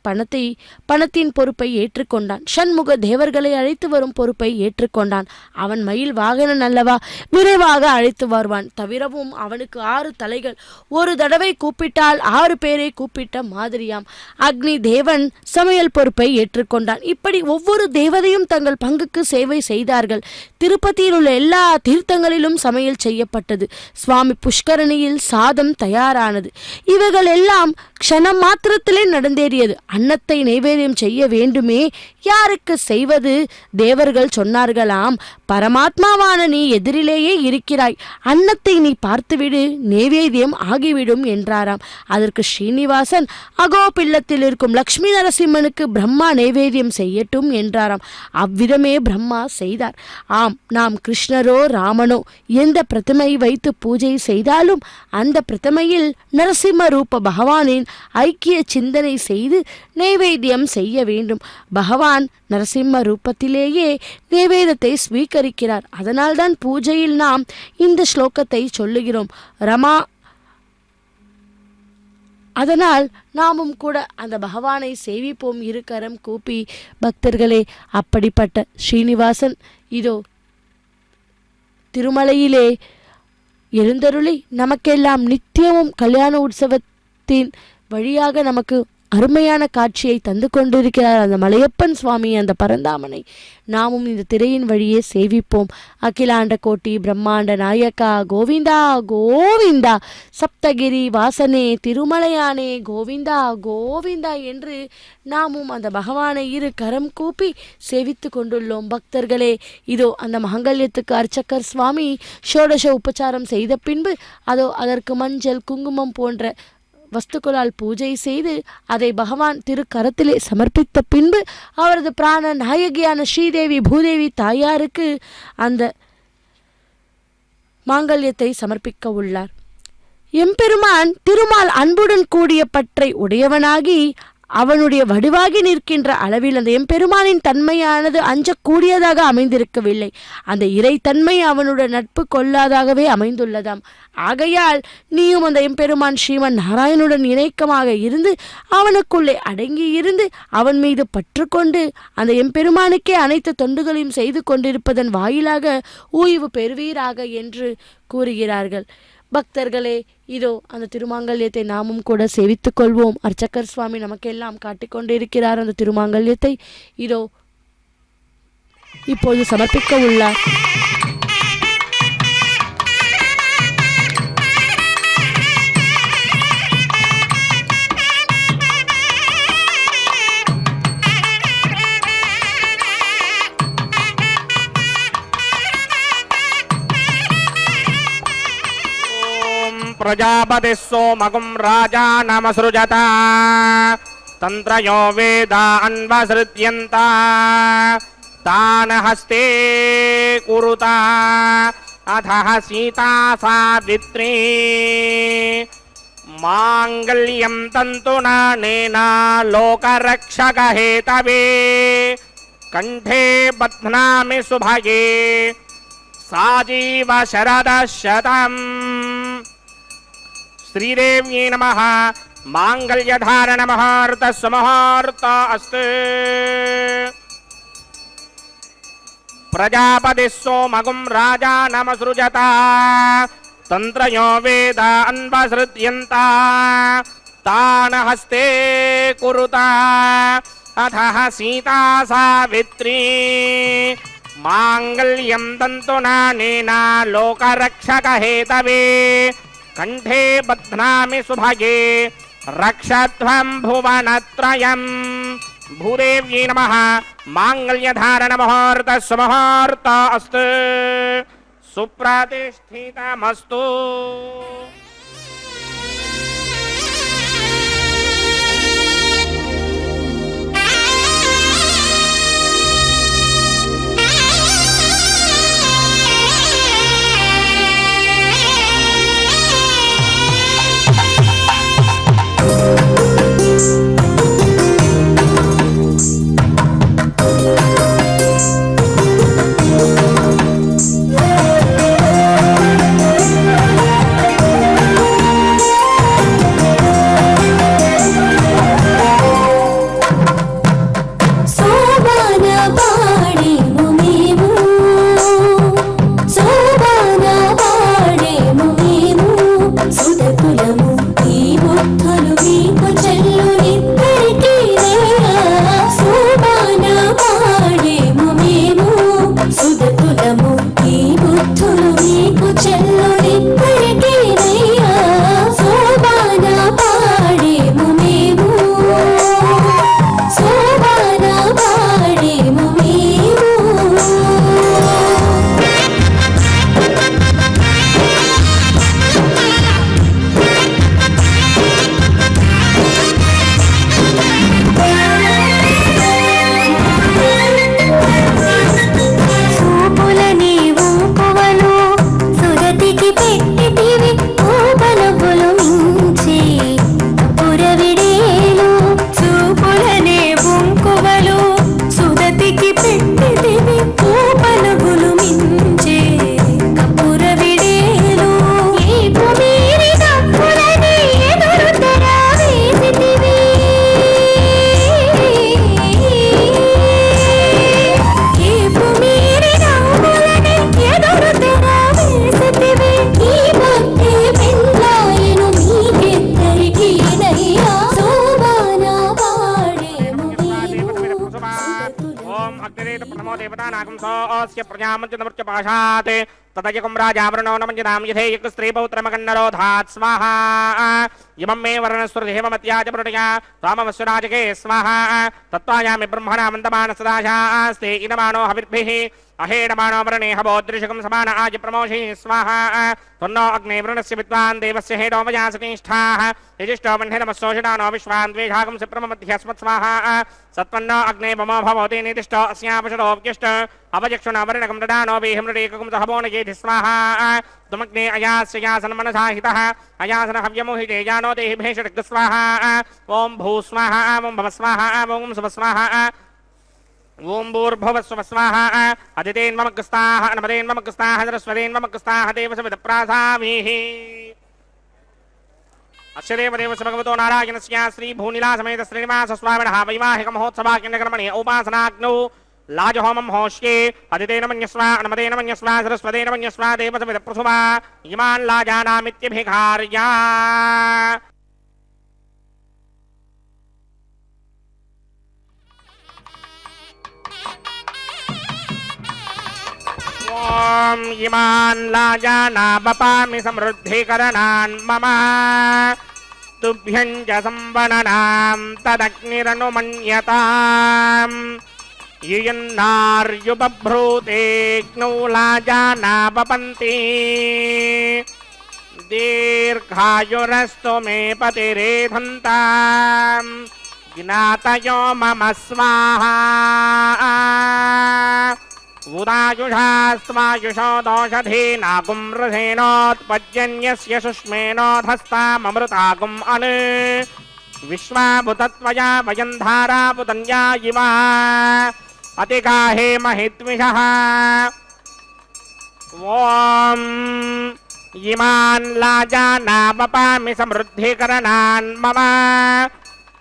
பணத்தின் பொறுப்பை ஏற்றுக்கொண்டான். சண்முக தேவர்களை அழைத்து வரும் பொறுப்பை ஏற்றுக்கொண்டான். அவன் மயில் வாகனன் அல்லவா, விரைவாக அழைத்து வருவான். தவிரவும் அவனுக்கு 6 தலைகள், ஒரு தடவை கூப்பிட்டால் 6 பேரை கூப்பிட்ட மாதிரியாம். அக்னி தேவன் சமையல் பொறுப்பை ஏற்றுக்கொண்டான். இப்படி ஒவ்வொரு தேவதையும் தங்கள் பங்குக்கு சேவை செய்தார்கள். திருப்பதியில் உள்ள எல்லா தீர்த்தங்களிலும் சமையல் செய்யப்பட்டது. சுவாமி புஷ்கரணியில் சாதம் தயாரானது. இவைகள் எல்லாம் க்ஷணம் மாத்திரத்திலே நடந்தேறியது. அன்னத்தை நைவேத்தியம் செய்ய வேண்டுமே, யாருக்கு செய்வது? தேவர்கள் சொன்னார்களாம், பரமாத்மாவான நீ எதிரிலேயே இருக்கிறாய், அன்னத்தை நீ பார்த்துவிடு, நைவேத்தியம் ஆகிவிடும் என்றாராம். அதற்கு ஸ்ரீனிவாசன், அகோ பில்லத்தில் இருக்கும் லக்ஷ்மி நரசிம்மனுக்கு பிரம்மா நைவேத்தியம் செய்யட்டும் என்றாராம். அவ்விதமே பிரம்மா செய்தார். ஆம், நாம் கிருஷ்ணரோ ராமனோ எந்த பிரதிமை வைத்து பூஜை செய்தாலும் அந்த பிரதிமையில் நரசிம்ம ரூப பகவானின் ஐக்கிய சிந்தனை செய்து நைவேத்தியம் செய்ய வேண்டும். பகவான் நரசிம்ம ரூபத்திலேயே நைவேதத்தை ஸ்வீகரிக்கிறார். அதனால்தான் பூஜையில் நாம் இந்த ஸ்லோகத்தை சொல்லுகிறோம். ரமா அதனால் நாமும் கூட அந்த பகவானை சேவிப்போம் இருக்கரம் கூப்பி. பக்தர்களே, அப்படிப்பட்ட ஸ்ரீனிவாசன் இதோ திருமலையிலே எழுந்தருளி நமக்கெல்லாம் நித்தியமும் கல்யாண உற்சவத்தின் வழியாக நமக்கு அருமையான காட்சியை தந்து கொண்டிருக்கிறார். அந்த மலையப்பன் சுவாமி, அந்த பரந்தாமனை நாமும் இந்த திரையின் வழியே சேவிப்போம். அகிலாண்ட கோட்டி பிரம்மாண்ட நாயக்கா கோவிந்தா கோவிந்தா, சப்தகிரி வாசனே திருமலையானே கோவிந்தா கோவிந்தா என்று நாமும் அந்த பகவானை இரு கரம் கூப்பி சேவித்து கொண்டுள்ளோம். பக்தர்களே, இதோ அந்த மங்கல்யத்துக்கு அர்ச்சகர் சுவாமி ஷோடச உபச்சாரம் செய்த பின்பு அதோ அதற்கு மஞ்சள் குங்குமம் போன்ற வஸ்துக்களால் பூஜை செய்து அதை பகவான் திருக்கரத்திலே சமர்ப்பித்த பின்பு அவரது பிராண நாயகியான ஸ்ரீதேவி பூதேவி தாயாருக்கு அந்த மாங்கல்யத்தை சமர்ப்பிக்க உள்ளார். எம்பெருமான் திருமால் அன்புடன் கூடிய பற்றை உடையவனாகி அவனுடைய வடிவாகி நிற்கின்ற அளவில் அந்த எம்பெருமானின் தன்மையானது அஞ்சக்கூடியதாக அமைந்திருக்கவில்லை. அந்த இறைத்தன்மை அவனுடைய நட்பு கொள்ளாதாகவே அமைந்துள்ளதாம். ஆகையால் நீயும் அந்த எம்பெருமான் ஸ்ரீமன் நாராயணுடன் இணக்கமாக இருந்து அவனுக்குள்ளே அடங்கி இருந்து அவன் மீது பற்று கொண்டு அந்த எம்பெருமானுக்கே அனைத்து தொண்டுகளையும் செய்து கொண்டிருப்பதன் வாயிலாக ஓய்வு பெறுவீராக என்று கூறுகிறார்கள். பக்தர்களே, இதோ அந்த திருமாங்கல்யத்தை நாமும் கூட சேவித்துக் கொள்வோம். அர்ச்சகர் சுவாமி நமக்கெல்லாம் காட்டிக்கொண்டிருக்கிறார் அந்த திருமாங்கல்யத்தை. இதோ இப்போது சமர்ப்பிக்க உள்ளார். प्रजापतिः सोमगुं राजा नमसृजत तन्त्रयो वेदा अन्वसृज्यन्त तान् हस्ते कुरुता अथः सीता सावित्री माङ्गल्यं तन्तुना नेना लोकरक्षकहेतवे कण्ठे बध्नामि सुभगे साजीव शरदः शतम्. श्रीदेव्यै नमः. मांगल्यधारण मुहूर्त सुमुहूर्त अस्तु. प्रजापतिः सोमगुं राजा नमसृजत तन्त्रयो वेदा अन्वसृज्यन्त तान् हस्ते कुरुता अथः सीता सावित्री मांगल्यं तन्तुना नेना लोकरक्षकहेतवे कंठे बध्नामि सुभगे रक्षध्वं भुवनत्रयम्. भूदेव्यै नमः. मांगल्यधारण मुहूर्त सुमुहूर्त अस्तु. सुप्रतिष्ठितमस्तु. नमो देवतानागं सोऽस्य प्रजामञ्च पाशात् तदयकं राजावरणो नमञ्जनां यथे यक्स्त्रीपौत्रमगन्नरोधात् स्वाहा इमं मे वर्णस्वरदेवमत्याज प्रणया त्वामवस्वराजके स्वाहा तत्त्वायामि ब्रह्मणा मन्दमान सदाशास्ते इनमानो हविर्भिः अहेडमानो वरणे हवोदृशकं समान आज प्रमोषि स्वाहा त्वन्नो अग्ने वृणस्य विद्वान् देवस्य हेडो वयासनिष्ठाः यजिष्ठो वह्निरमस्सोषिणानो विश्वान् द्वेषागं सिप्रमध्यस्मत् स्वाहा सत्वन्नो अग्ने ममो भवति निदिष्टो अस्यापशरोऽव्यष्ट अवचक्षुणा वरणकं ददानो वेहिमृडेककं सहवोनयेधि स्वाहा त्वमग्ने अयास्य यासनमनसा हितः अयासन हव्यमोहिते जानो देहि भेषडग् स्वाहा ॐ भू स्वाहा ॐ भव स्वाहा ॐ सुभ स्वाहा ओम भूर्भुवस्सुः स्वाहा अदितेन्वमग्रस्ताः नमदेन्वमग्रस्ताः सरस्वतीन्वमग्रस्ताः देवसविदप्रासामीः अस्य देवदेवस्य भगवतो नारायणस्य श्रीभूनिलासमेत श्रीनिवासस्वामिनः वैवाहिकमहोत्सवाख्यकर्मणि उपासनाग्नौ लाजहोमं होष्ये अदितेन मन्यस्वा नमदेन मन्यस्वा सरस्वतेन मन्यस्वा देवसविदप्रसुवा इमान् लाजानामित्यभिघार्या ॐ इमान् लाजाना बपामि समृद्धिकरणान् मम तुभ्यं च संवननां तदग्निरनुमन्यताम् युयन्नार्युबभ्रूतेऽग्नौ लाजाना वपन्ति दीर्घायुरस्तु मे पतिरेधन्ताम् ज्ञातयो मम स्वाहा उदायुषास्त्वायुषो दोषधीनागुं रथेनोत्पद्यन्यस्य शुष्मेनोधस्ताममृतागुम् अन् विश्वाभूतत्वया वयं धारापुतन्या इव अतिगाहे महित्विषः ॐ इमान् लाजानावपामि समृद्धिकरणान् मम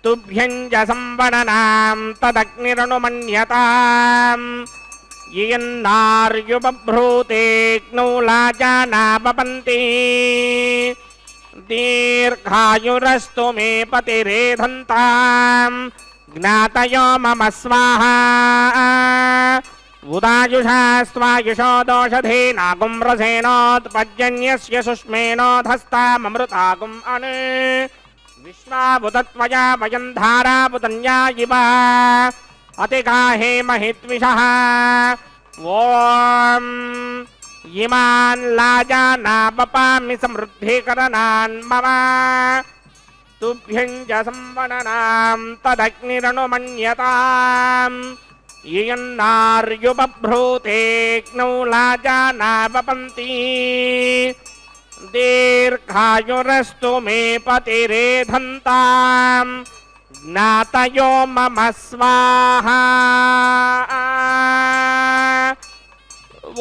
तुभ्यं च संवननां तदग्निरनुमन्यताम् येन्नार्युबभ्रूतेऽग्नौ लाजाना वपन्ति दीर्घायुरस्तु मे पतिरेधन्ताम् ज्ञातयो मम स्वाहा उदायुषास्त्वायुषो दोषधीनागुं रसेनोत्पद्यन्यस्य शुष्मेनोधस्ताममृतागुम् अन् विश्वाभूतत्वया वयं धारापुतन्या इव अतिगाहे महित्विषः ॐ इमान् लाजाना वपामि समृद्धिकरणान् मम तुभ्यं च संवननां तदग्निरनुमन्यताम् येन्नार्युबभ्रूतेऽग्नौ लाजाना वपन्ति दीर्घायुरस्तु मे पतिरेधन्ताम् ज्ञातयो मम स्वाहा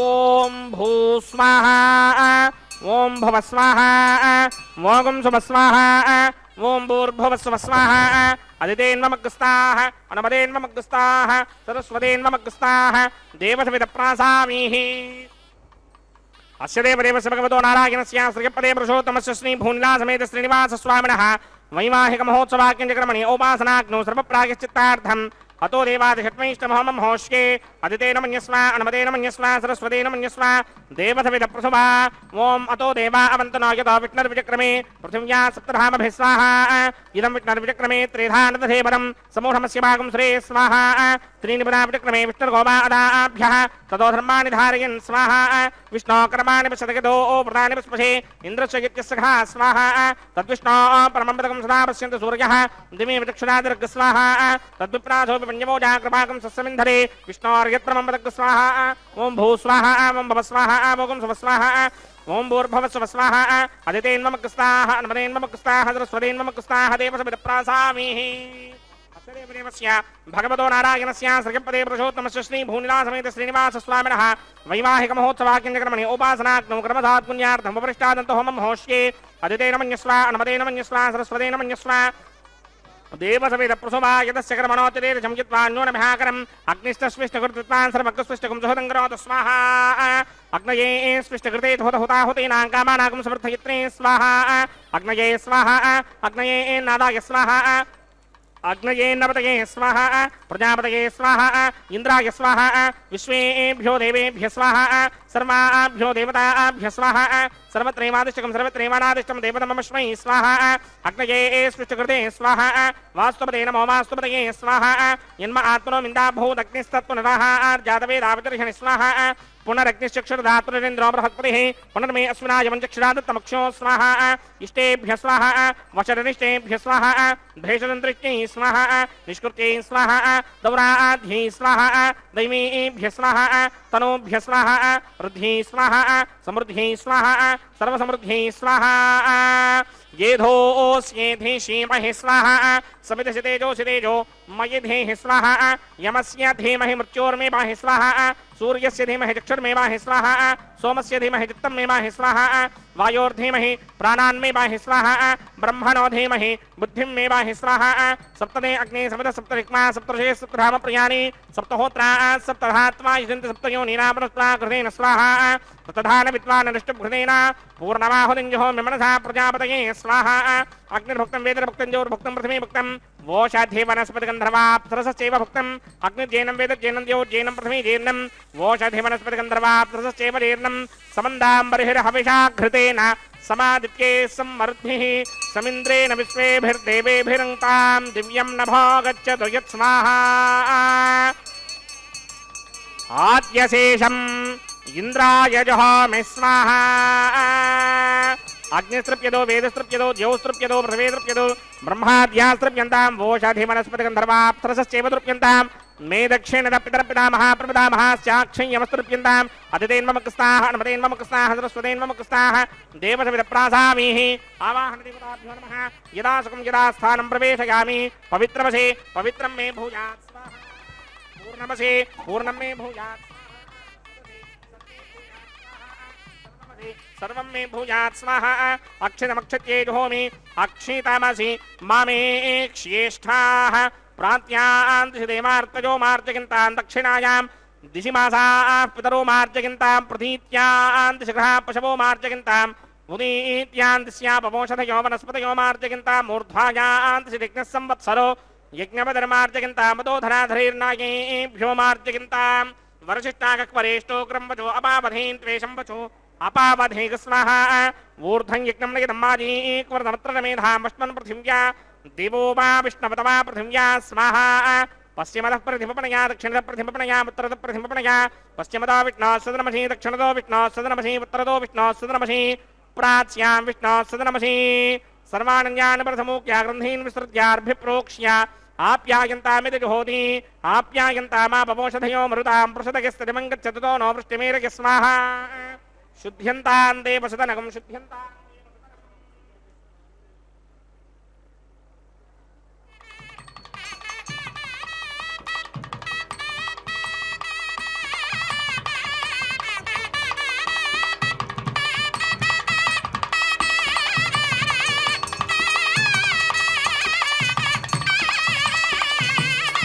ॐ भू स्वाहा ॐ भव स्वाहा ॐ शुभ स्वाहा ॐ भूर्भुवस्सुः स्वाहा अदितेन्वमग्रस्ताः अनमदेन्वमग्रस्ताः सरस्वतेन्वमग्रस्ताः देवसविदप्रासामीः अस्य देवदेवस्य भगवतो नारायणस्य श्रीपदे पुरुषोत्तमस्य श्रीभूनिलासमेत श्रीनिवासस्वामिनः वैवाहिकमहोत्सवाख्यकर्मणि उपासनाग्नौ सर्वप्रायश्चित्तार्थम् अतो देवादिषट्मैष्टमहोमं होष्ये अदितेन मन्यस्वा अनमदेन मन्यस्वा सरस्वतेन मन्यस्वा देवसविदप्रसुवा ॐ अतो देवा अवन्तनो यतो विष्णुर्विचक्रमे पृथिव्या सप्तधामभिः स्वाहा इदं विष्णुर्विचक्रमे त्रिधानदधेवरं समूढमस्य भागं श्रे स्वाहा त्रीनिपदा विचक्रमे विष्णुर्गोवा अदाभ्यः ततो धर्माणि धारयन् स्वाहा विष्णो कर्माणि पश्यतगतो प्रदानि पुष्पशे इन्द्रस्य यज्ञस्य खा स्वाहा तद्विष्णो परमं सदा पश्यन्तु सूर्यः दिवि विचक्षुरादिर्ग स्वाहा तद्विप्रासो पंचमोजा कृपाकं सस्यमिन्धरे विष्णोर्यत्रमं वदग् स्वाहा ॐ भू स्वाहा ॐ भव स्वाहा ॐ शुभ स्वाहा ॐ भूर्भुवस्सुः स्वाहा अदितेन्वमग्रस्ताः नमदेन्वमग्रस्ताः सरस्वतेन्वमग्रस्ताः देवसविदप्रासामीः अस्य देवदेवस्य भगवतो नारायणस्य श्रीपदे पुरुषोत्तमस्य श्रीभूनिलासमेत श्रीनिवासस्वामिनः वैवाहिकमहोत्सवाख्यकर्मणि उपासनाग्नौ कर्मधात् पुण्यार्थम् उपरिष्टादन्तो होमं होष्ये अदितेन मन्यस्वा नमदेन मन्यस्वा सरस्वतेन मन्यस्वा देवसविदप्रसुवा यदस्य कर्मणोऽतिरेकं चित्वा न्यूनमिहाकरम् अग्निष्टस्विष्टकृत्वान् सर्वग्रस्विष्टकं सुहृदं करोतु स्वाहा अग्नये स्विष्टकृते हुताहुतीनां कामानागं समर्थयित्रे स्वाहा अग्नये स्वाहा अग्नये नादाय स्वाहा अग्नयेन्नपतये स्वाहा प्रजापतये स्वाहा इंद्राय स्वाहा विश्वेभ्यो देवेभ्य स्वाहा सर्वाभ्यो देवताभ्य स्वाहा सर्वत्रैवादिष्टकं सर्वत्रैवानादिष्टं देवतमस्मै स्वाहा अग्नये सृष्टिकृते स्वाहा वास्तुपते नमो वास्तुपतये स्वाहा यन्म आत्मनो मिन्दाभूदग्निस्तत्पुनरः जातवेदावतर्षणि स्वाहा पुनरग्निश्चक्षुर्धातुरेन्द्रो बृहस्पतिः पुनर्मे अश्विनाय पञ्चक्षुरादत्तमक्षो स्वाहा इष्टेभ्य स्वाहा वशरनिष्टेभ्य स्वाहा भेषदन्तरिष्टै स्वाहा निष्कृत्यै स्वाहा दौराध्यै स्वाहा दैवीभ्य स्वाहा तनूभ्य स्वाहा वृद्ध्यै स्वाहा समृद्ध्यै स्वाहा सर्वसमृद्ध्यै स्वाहा येधोऽस्येधि शीमहि स्वाहा समिधसि तेजोषि तेजो मयि धेहि स्वाहा यमस्य धीमहि मृत्योर्मेवाहि स्वाहा सूर्यस्य धीमहि चक्षुर्मेवाहि स्वाहा सोमस्य धीमहि चित्तमेवाहि स्वाहा वायोर्धीमहि प्राणान्मेवाहि स्वाहा ब्रह्मणो धीमहि बुद्धिमेवाहि स्वाहा सप्तमे अग्ने समिध सप्तरिक्मा सप्तर्षे सप्तधाम प्रियाणि सप्तहोत्रा सप्तधात्मा यजन्ति सप्तयोनिनामनुष्टाकृतेन स्वाहा ततधान विद्वान् निष्टुभृतेन पूर्णमाहुतिञ्जहो मिमनसा प्रजापतये स्वाहा अग्निर्भुक्तं वेदर्भुक्तं ज्योर्भुक्तं पृथिवी भुक्तं वोषाध्ये वनस्पतिगन्धर्वाप्सरसश्चैव भुक्तम् अग्निर्जैनं वेदज्जैनं ज्योर्जैनं पृथिवी जैर्नं वोषाध्ये वनस्पतिगन्धर्वाप्सरसश्चैव जैर्नं समन्दाम्बरिहिरहविषाघृतेन समादित्ये सम्मरुद्भिः समिन्द्रेण विश्वेभिर्देवेभिरङ्तां दिव्यं नभो गच्छतु यत्स्वाहा आद्यशेषम् इंद्राय जहामि स्वाहा अग्निस्तृप्यतो वेदस्तृप्यतो ज्योस्तृप्यतो पृथिवीस्तृप्यतो ब्रह्माद्यास्तृप्यन्तां वोषाधिमनस्पतिगन्धर्वाप्सरसश्चैव तृप्यन्तां मे दक्षिणतः पितरपितामहः प्रपितामहाश्चाक्षय्यमस्तृप्यन्ताम् अतिथेन्ममुखस्ताः नमतेन्ममुखस्ताः सरस्वतेन्ममुखस्ताः देवसविदप्रासामीः आवाहनदेवताभ्यो नमः यदा सुखं यदा स्थानं प्रवेशयामि पवित्रमसे पवित्रं मे भूयात् स्वाहा पूर्णमसे पूर्णं मे भूयात् सर्वं मे भूयात् स्वाहा अक्षतमक्षत्ये जुहोमि अक्षितामसि मामे क्ष्येष्ठाः प्रात्यान् दिशि देवार्तजो मार्जयन्तान् दक्षिणायां दिशि मासाः पितरो मार्जयन्तां प्रतीत्यान् दिशि गृहाः पशवो मार्जयन्तां उदीत्यान् दिश्यापमोषधयो वनस्पतयो मार्जयन्तां मूर्ध्वायान् दिशि यज्ञः संवत्सरो यज्ञपदर्मार्जयन्तां मदोधराधरेर्नागेभ्यो मार्जयन्तां वरशिष्टाकक्वरेष्टो क्रम्वचो अपावधीन् त्वेषं वचो अपावधेग स्वाहा ऊर्ध्वं यज्ञं नयदम्माजीक्वर्धमत्र मेधामश्मन् पृथिव्या देवो वा विष्णवतवा पृथिव्या स्वाहा पश्चिमतः प्रतिमपणया दक्षिणतः प्रतिमपणया उत्तरतः प्रतिमपणया पश्चिमतो विष्णोः सदनमसि दक्षिणतो विष्णोः सदनमसि उत्तरतो विष्णोः सदनमसि प्राच्यां विष्णोः सदनमसि सर्वानन्यान् प्रथमोक्या ग्रन्थीन् विसृज्यार्भिप्रोक्ष्य आप्यायन्तामिति जुहोति आप्यायन्तामापमोषधयो मरुतां पृषदगस्तदिमं गच्छतु नो वृष्टिमेरय स्वाहा शुद्ध्यन्तां देवसदनकं शुद्ध्यन्तां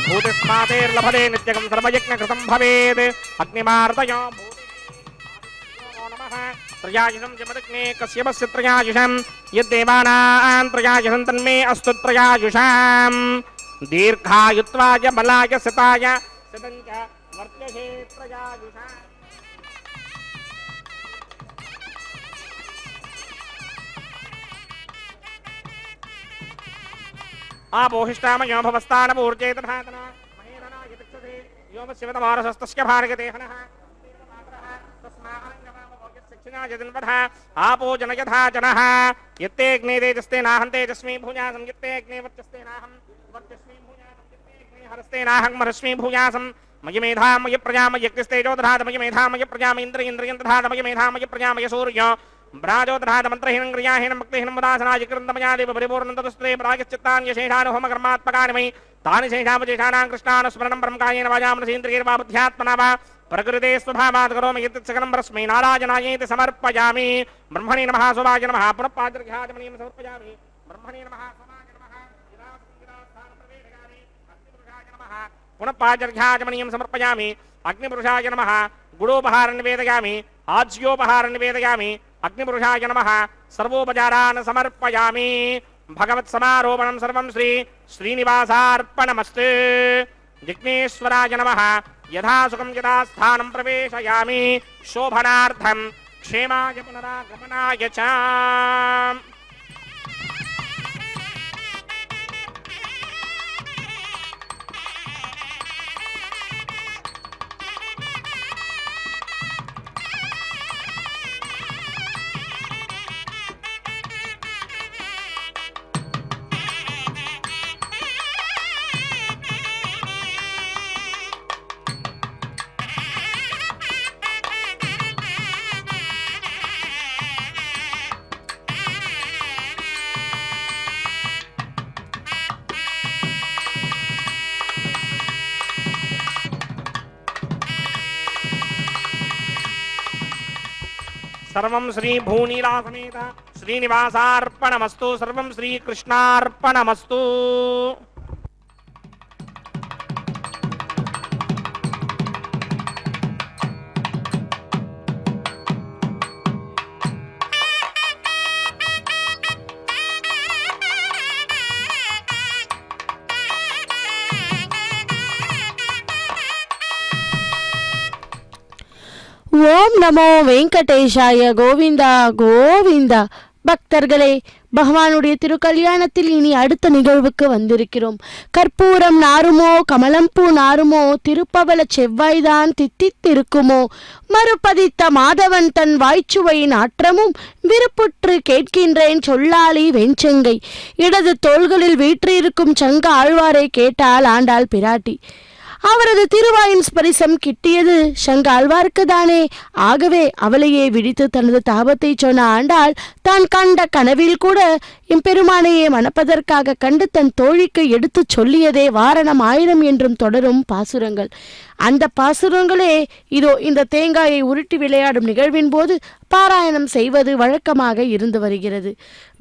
भूतिस्मातेर्लभते नित्यकं सर्वयज्ञकृतं भवेत् अग्निमार्तयो त्रयायुषं जमदग्ने कश्यपस्य त्रयायुषं यद्देवानां त्रयायुषं तन्मे अस्तु त्रयायुषां दीर्घायुत्वाय बलाय सताय सदञ्च वर्त्यसे त्रयायुषाम् आपोहिष्टामयो भवस्तानपूर्जे तथातना महेरणाय तिक्षसे योमशिवतमारसस्तस्य भार्गदेहनः आपो जनयथा जनः यत्ते अग्ने तेजस्ते नाहं तेजस्मी भूयासं यत्ते अग्ने वर्चस्ते नाहं वर्चस्मी भूयासं यत्ते अग्ने हरस्ते नाहं हरस्मी भूयासं मयि मेधा मयि प्रजा मयि यज्ञस्तेजो दधात मयि मेधा मयि प्रजा इन्द्रियं दधात मयि मेधा मयि प्रजा मयि सूर्यो ब्राजो दधात मन्त्रहीनं क्रियाहीनं भक्तिहीनं वदासनाय कृन्दमया देव परिपूर्णं तदस्ते प्रायश्चित्तानि यशेषानि होमकर्मात्मकानि मयि तानि शेषामशेषाणां कृष्णान् स्मरणं ब्रह्मकायेन वाचा मनसेन्द्रियैर्वा बुद्ध्यात्मना वा प्रकृते स्वभावात् करोमि यत् सकलं परस्मै नारायणायेति समर्पयामि ब्रह्मणे नमः सोमाय नमः पुनः पादर्घ्याचमनीयं समर्पयामि ब्रह्मणे नमः सोमाय नमः अग्निपुरुषाय नमः पुनः पादर्घ्याचमनीयं समर्पयामि अग्निपुरुषाय नमः गुडोपहारं निवेदयामि आज्योपहारं निवेदयामि अग्निपुरुषाय नमः सर्वोपचारान् समर्पयामि भगवत् समारोपणं सर्वं श्री श्रीनिवासार्पणमस्तु। जिग्नेश्वराय नमः। यथा सुखं यथा स्थानं प्रवेशयामि शोभनार्थं क्षेमाय पुनरागमनाय च। सर्वं श्री भूनीला समेत श्रीनिवासार्पणमस्तु। सर्वं श्री कृष्णार्पणमस्तु। ஓம் நமோ வெங்கடேஷாய. கோவிந்தா கோவிந்தா. பக்தர்களே, பகவானுடைய திருக்கல்யாணத்தில் இனி அடுத்த நிகழ்வுக்கு வந்திருக்கிறோம். கற்பூரம் நாருமோ கமலம்பூ நாருமோ, திருப்பவள செவ்வாய்தான் தித்தித்திருக்குமோ, மறுபதித்த மாதவன் தன் வாய்ச்சுவை நாற்றமும் விருப்புற்று கேட்கின்றேன் சொல்லாளி வெஞ்செங்கை. இடது தோள்களில் வீற்றிருக்கும் சங்க ஆழ்வாரை கேட்டால் ஆண்டாள் பிராட்டி. அவரது திருவாயின் ஸ்பரிசம் கிட்டியது சங்க ஆழ்வாருக்கு தானே. ஆகவே அவளையே விழித்து தனது தாபத்தை சொன்ன ஆண்டாள் தான் கண்ட கனவில் கூட எம்பெருமானையே மணப்பதற்காக கண்டு தன் தோழிக்கு எடுத்து சொல்லியதே வாரணம் 1000 என்றும் தொடரும் பாசுரங்கள். அந்த பாசுரங்களே இதோ இந்த தேங்காயை உருட்டி விளையாடும் நிகழ்வின் போது பாராயணம் செய்வது வழக்கமாக இருந்து வருகிறது.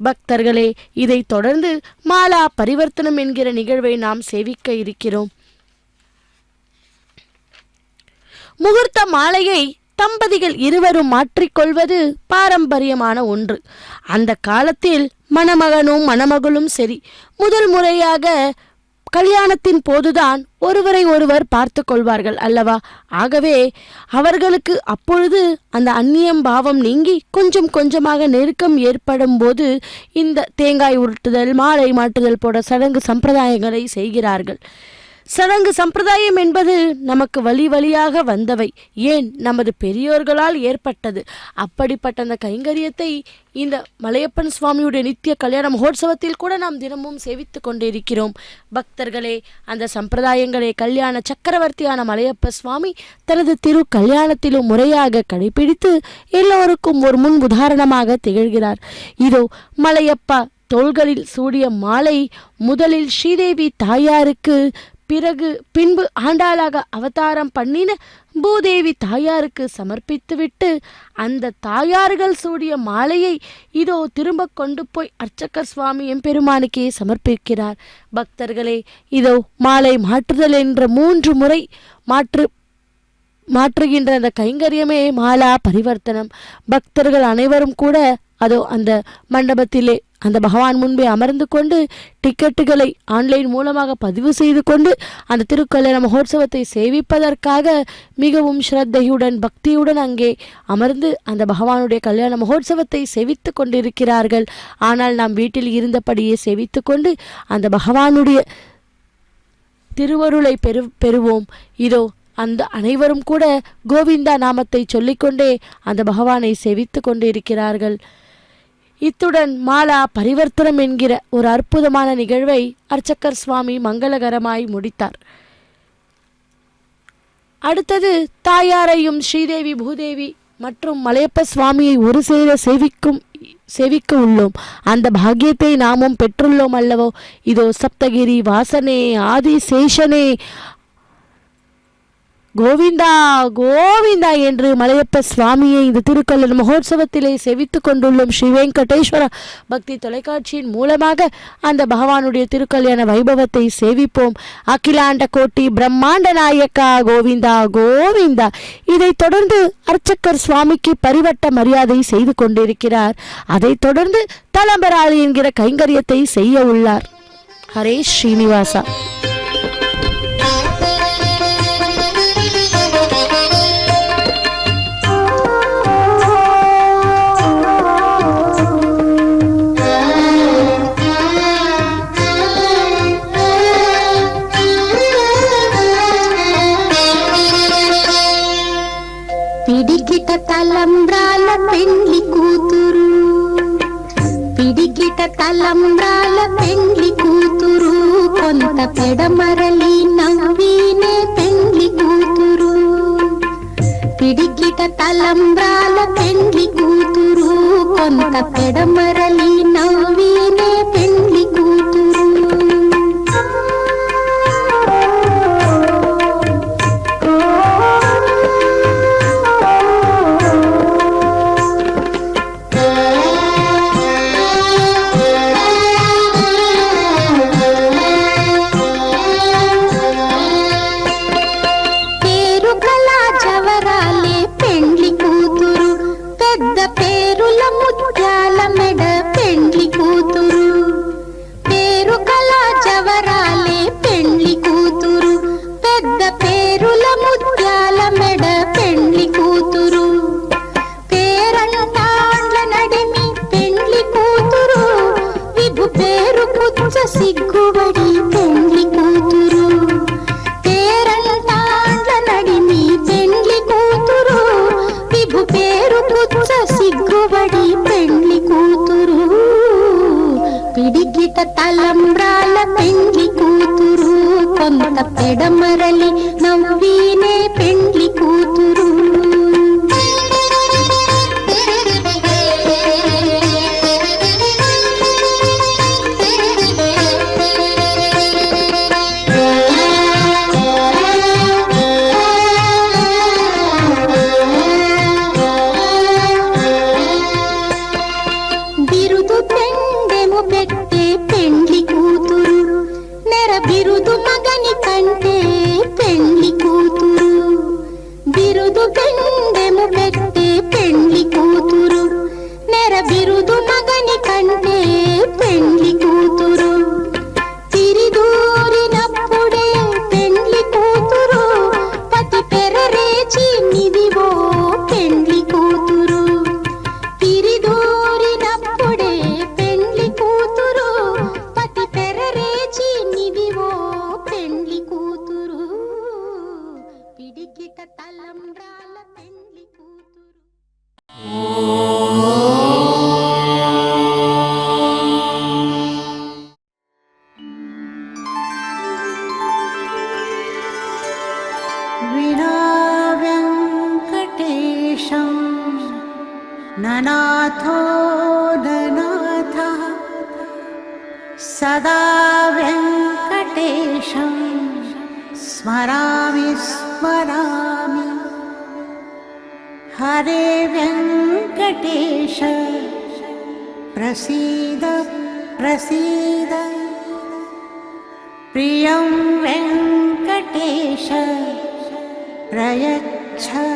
பக்தர்களே, இதை தொடர்ந்து மாலா பரிவர்த்தனம் என்கிற நிகழ்வை நாம் சேவிக்க இருக்கிறோம். முகூர்த்த மாலையை தம்பதிகள் இருவரும் மாற்றிக்கொள்வது பாரம்பரியமான ஒன்று. அந்த காலத்தில் மணமகனும் மணமகளும் சரி, முதல் முறையாக கல்யாணத்தின் போதுதான் ஒருவரை ஒருவர் பார்த்து கொள்வார்கள் அல்லவா? ஆகவே அவர்களுக்கு அப்பொழுது அந்த அந்நியம் பாவம் நீங்கி கொஞ்சம் கொஞ்சமாக நெருக்கம் ஏற்படும் போது இந்த தேங்காய் உருட்டுதல், மாலை மாட்டுதல் போன்ற சடங்கு சம்பிரதாயங்களை செய்கிறார்கள். சடங்கு சம்பிரதாயம் என்பது நமக்கு வழி வழியாக வந்தவை, ஏன் நமது பெரியோர்களால் ஏற்பட்டது. அப்படிப்பட்ட அந்த கைங்கரியத்தை இந்த மலையப்பன் சுவாமியுடைய நித்திய கல்யாண மகோத்சவத்தில் கூட நாம் தினமும் சேவித்து கொண்டிருக்கிறோம். பக்தர்களே, அந்த சம்பிரதாயங்களை கல்யாண சக்கரவர்த்தியான மலையப்ப சுவாமி தனது திரு கல்யாணத்திலும் முறையாக கடைபிடித்து எல்லோருக்கும் ஒரு முன் உதாரணமாக திகழ்கிறார். இதோ மலையப்பா தோள்களில் சூடிய மாலை முதலில் ஸ்ரீதேவி தாயாருக்கு, பின்பு ஆண்டாளாக அவதாரம் பண்ணின பூதேவி தாயாருக்கு சமர்ப்பித்துவிட்டு அந்த தாயார்கள் சூடிய மாலையை இதோ திரும்ப கொண்டு போய் அர்ச்சகர் சுவாமி எம்பெருமானுக்கே சமர்ப்பிக்கிறார். பக்தர்களே, இதோ மாலை மாற்றுதல் என்ற 3 முறை மாற்றுகின்ற அந்த கைங்கரியமே மாலா பரிவர்த்தனம். பக்தர்கள் அனைவரும் கூட அதோ அந்த மண்டபத்திலே அந்த பகவான் முன்பே அமர்ந்து கொண்டு டிக்கெட்டுகளை ஆன்லைன் மூலமாக பதிவு செய்து கொண்டு அந்த திருக்கல்யாண மகோத்சவத்தை சேவிப்பதற்காக மிகவும் ஸ்ரத்தையுடன் பக்தியுடன் அங்கே அமர்ந்து அந்த பகவானுடைய கல்யாண மகோத்சவத்தை சேவித்து கொண்டிருக்கிறார்கள். ஆனால் நாம் வீட்டில் இருந்தபடியே சேவித்து கொண்டு அந்த பகவானுடைய திருவருளை பெறுவோம். இதோ அந்த அனைவரும் கூட கோவிந்தா நாமத்தை சொல்லிக்கொண்டே அந்த பகவானை சேவித்து கொண்டு இருக்கிறார்கள். இத்துடன் மாலா பரிவர்த்தனம் என்கிற ஒரு அற்புதமான நிகழ்வை அர்ச்சகர் சுவாமி மங்களகரமாய் முடித்தார். அடுத்தது தாயாரையும் ஸ்ரீதேவி பூதேவி மற்றும் மலையப்ப சுவாமியை ஒரு சேர சேவிக்க உள்ளோம். அந்த பாக்கியத்தை நாமும் பெற்றுள்ளோம் அல்லவோ. இதோ சப்தகிரி வாசனே, ஆதி சேஷனே, கோவிந்தா கோவிந்தா என்று மலையப்ப சுவாமியை இந்த திருக்கல்லூர் மகோத்சவத்திலே செவித்துக் கொண்டுள்ளோம். ஸ்ரீ வெங்கடேஸ்வர பக்தி தொலைக்காட்சியின் மூலமாக அந்த பகவானுடைய திருக்கல்யாண வைபவத்தை சேவிப்போம். அகிலாண்ட கோட்டி பிரம்மாண்ட நாயக்கா கோவிந்தா கோவிந்தா. இதைத் தொடர்ந்து அர்ச்சகர் சுவாமிக்கு பரிவட்ட மரியாதை செய்து கொண்டிருக்கிறார். அதைத் தொடர்ந்து தலம்பராளி என்கிற கைங்கரியத்தை செய்ய உள்ளார். ஹரே ஸ்ரீனிவாசா. పిడికిట తలంబ్రాల పెండ్లి కూతురు, పిడికిట తలంబ్రాల పెండ్లి కూతురు, కొంత పెడమరలి నవ్వినే పెండ్లి కూతురు. పిడికిట తలంబ్రాల పెండ్లి కూతురు, కొంత పెడమరలి నవ్వినే పెండ్లి కూతురు. సిగ్గుబడి పెండ్లి కూతురు, పేరంటాండ్ల నడిమి పెండ్లి కూతురు, విభు పేరు పుచ్చ సిగ్గుబడి పెండ్లి కూతురు. పిడికిట తలంబ్రాల పెండ్లి కూతురు, కొంత పెడమరలి నవ్వినే పెండ్లి కూతురు. ननाथो ननाथः सदा वेङ्कटेशं स्मरामि स्मरामि. हरे वेङ्कटेश प्रसीद प्रसीद. प्रियं वेङ्कटेश प्रयच्छ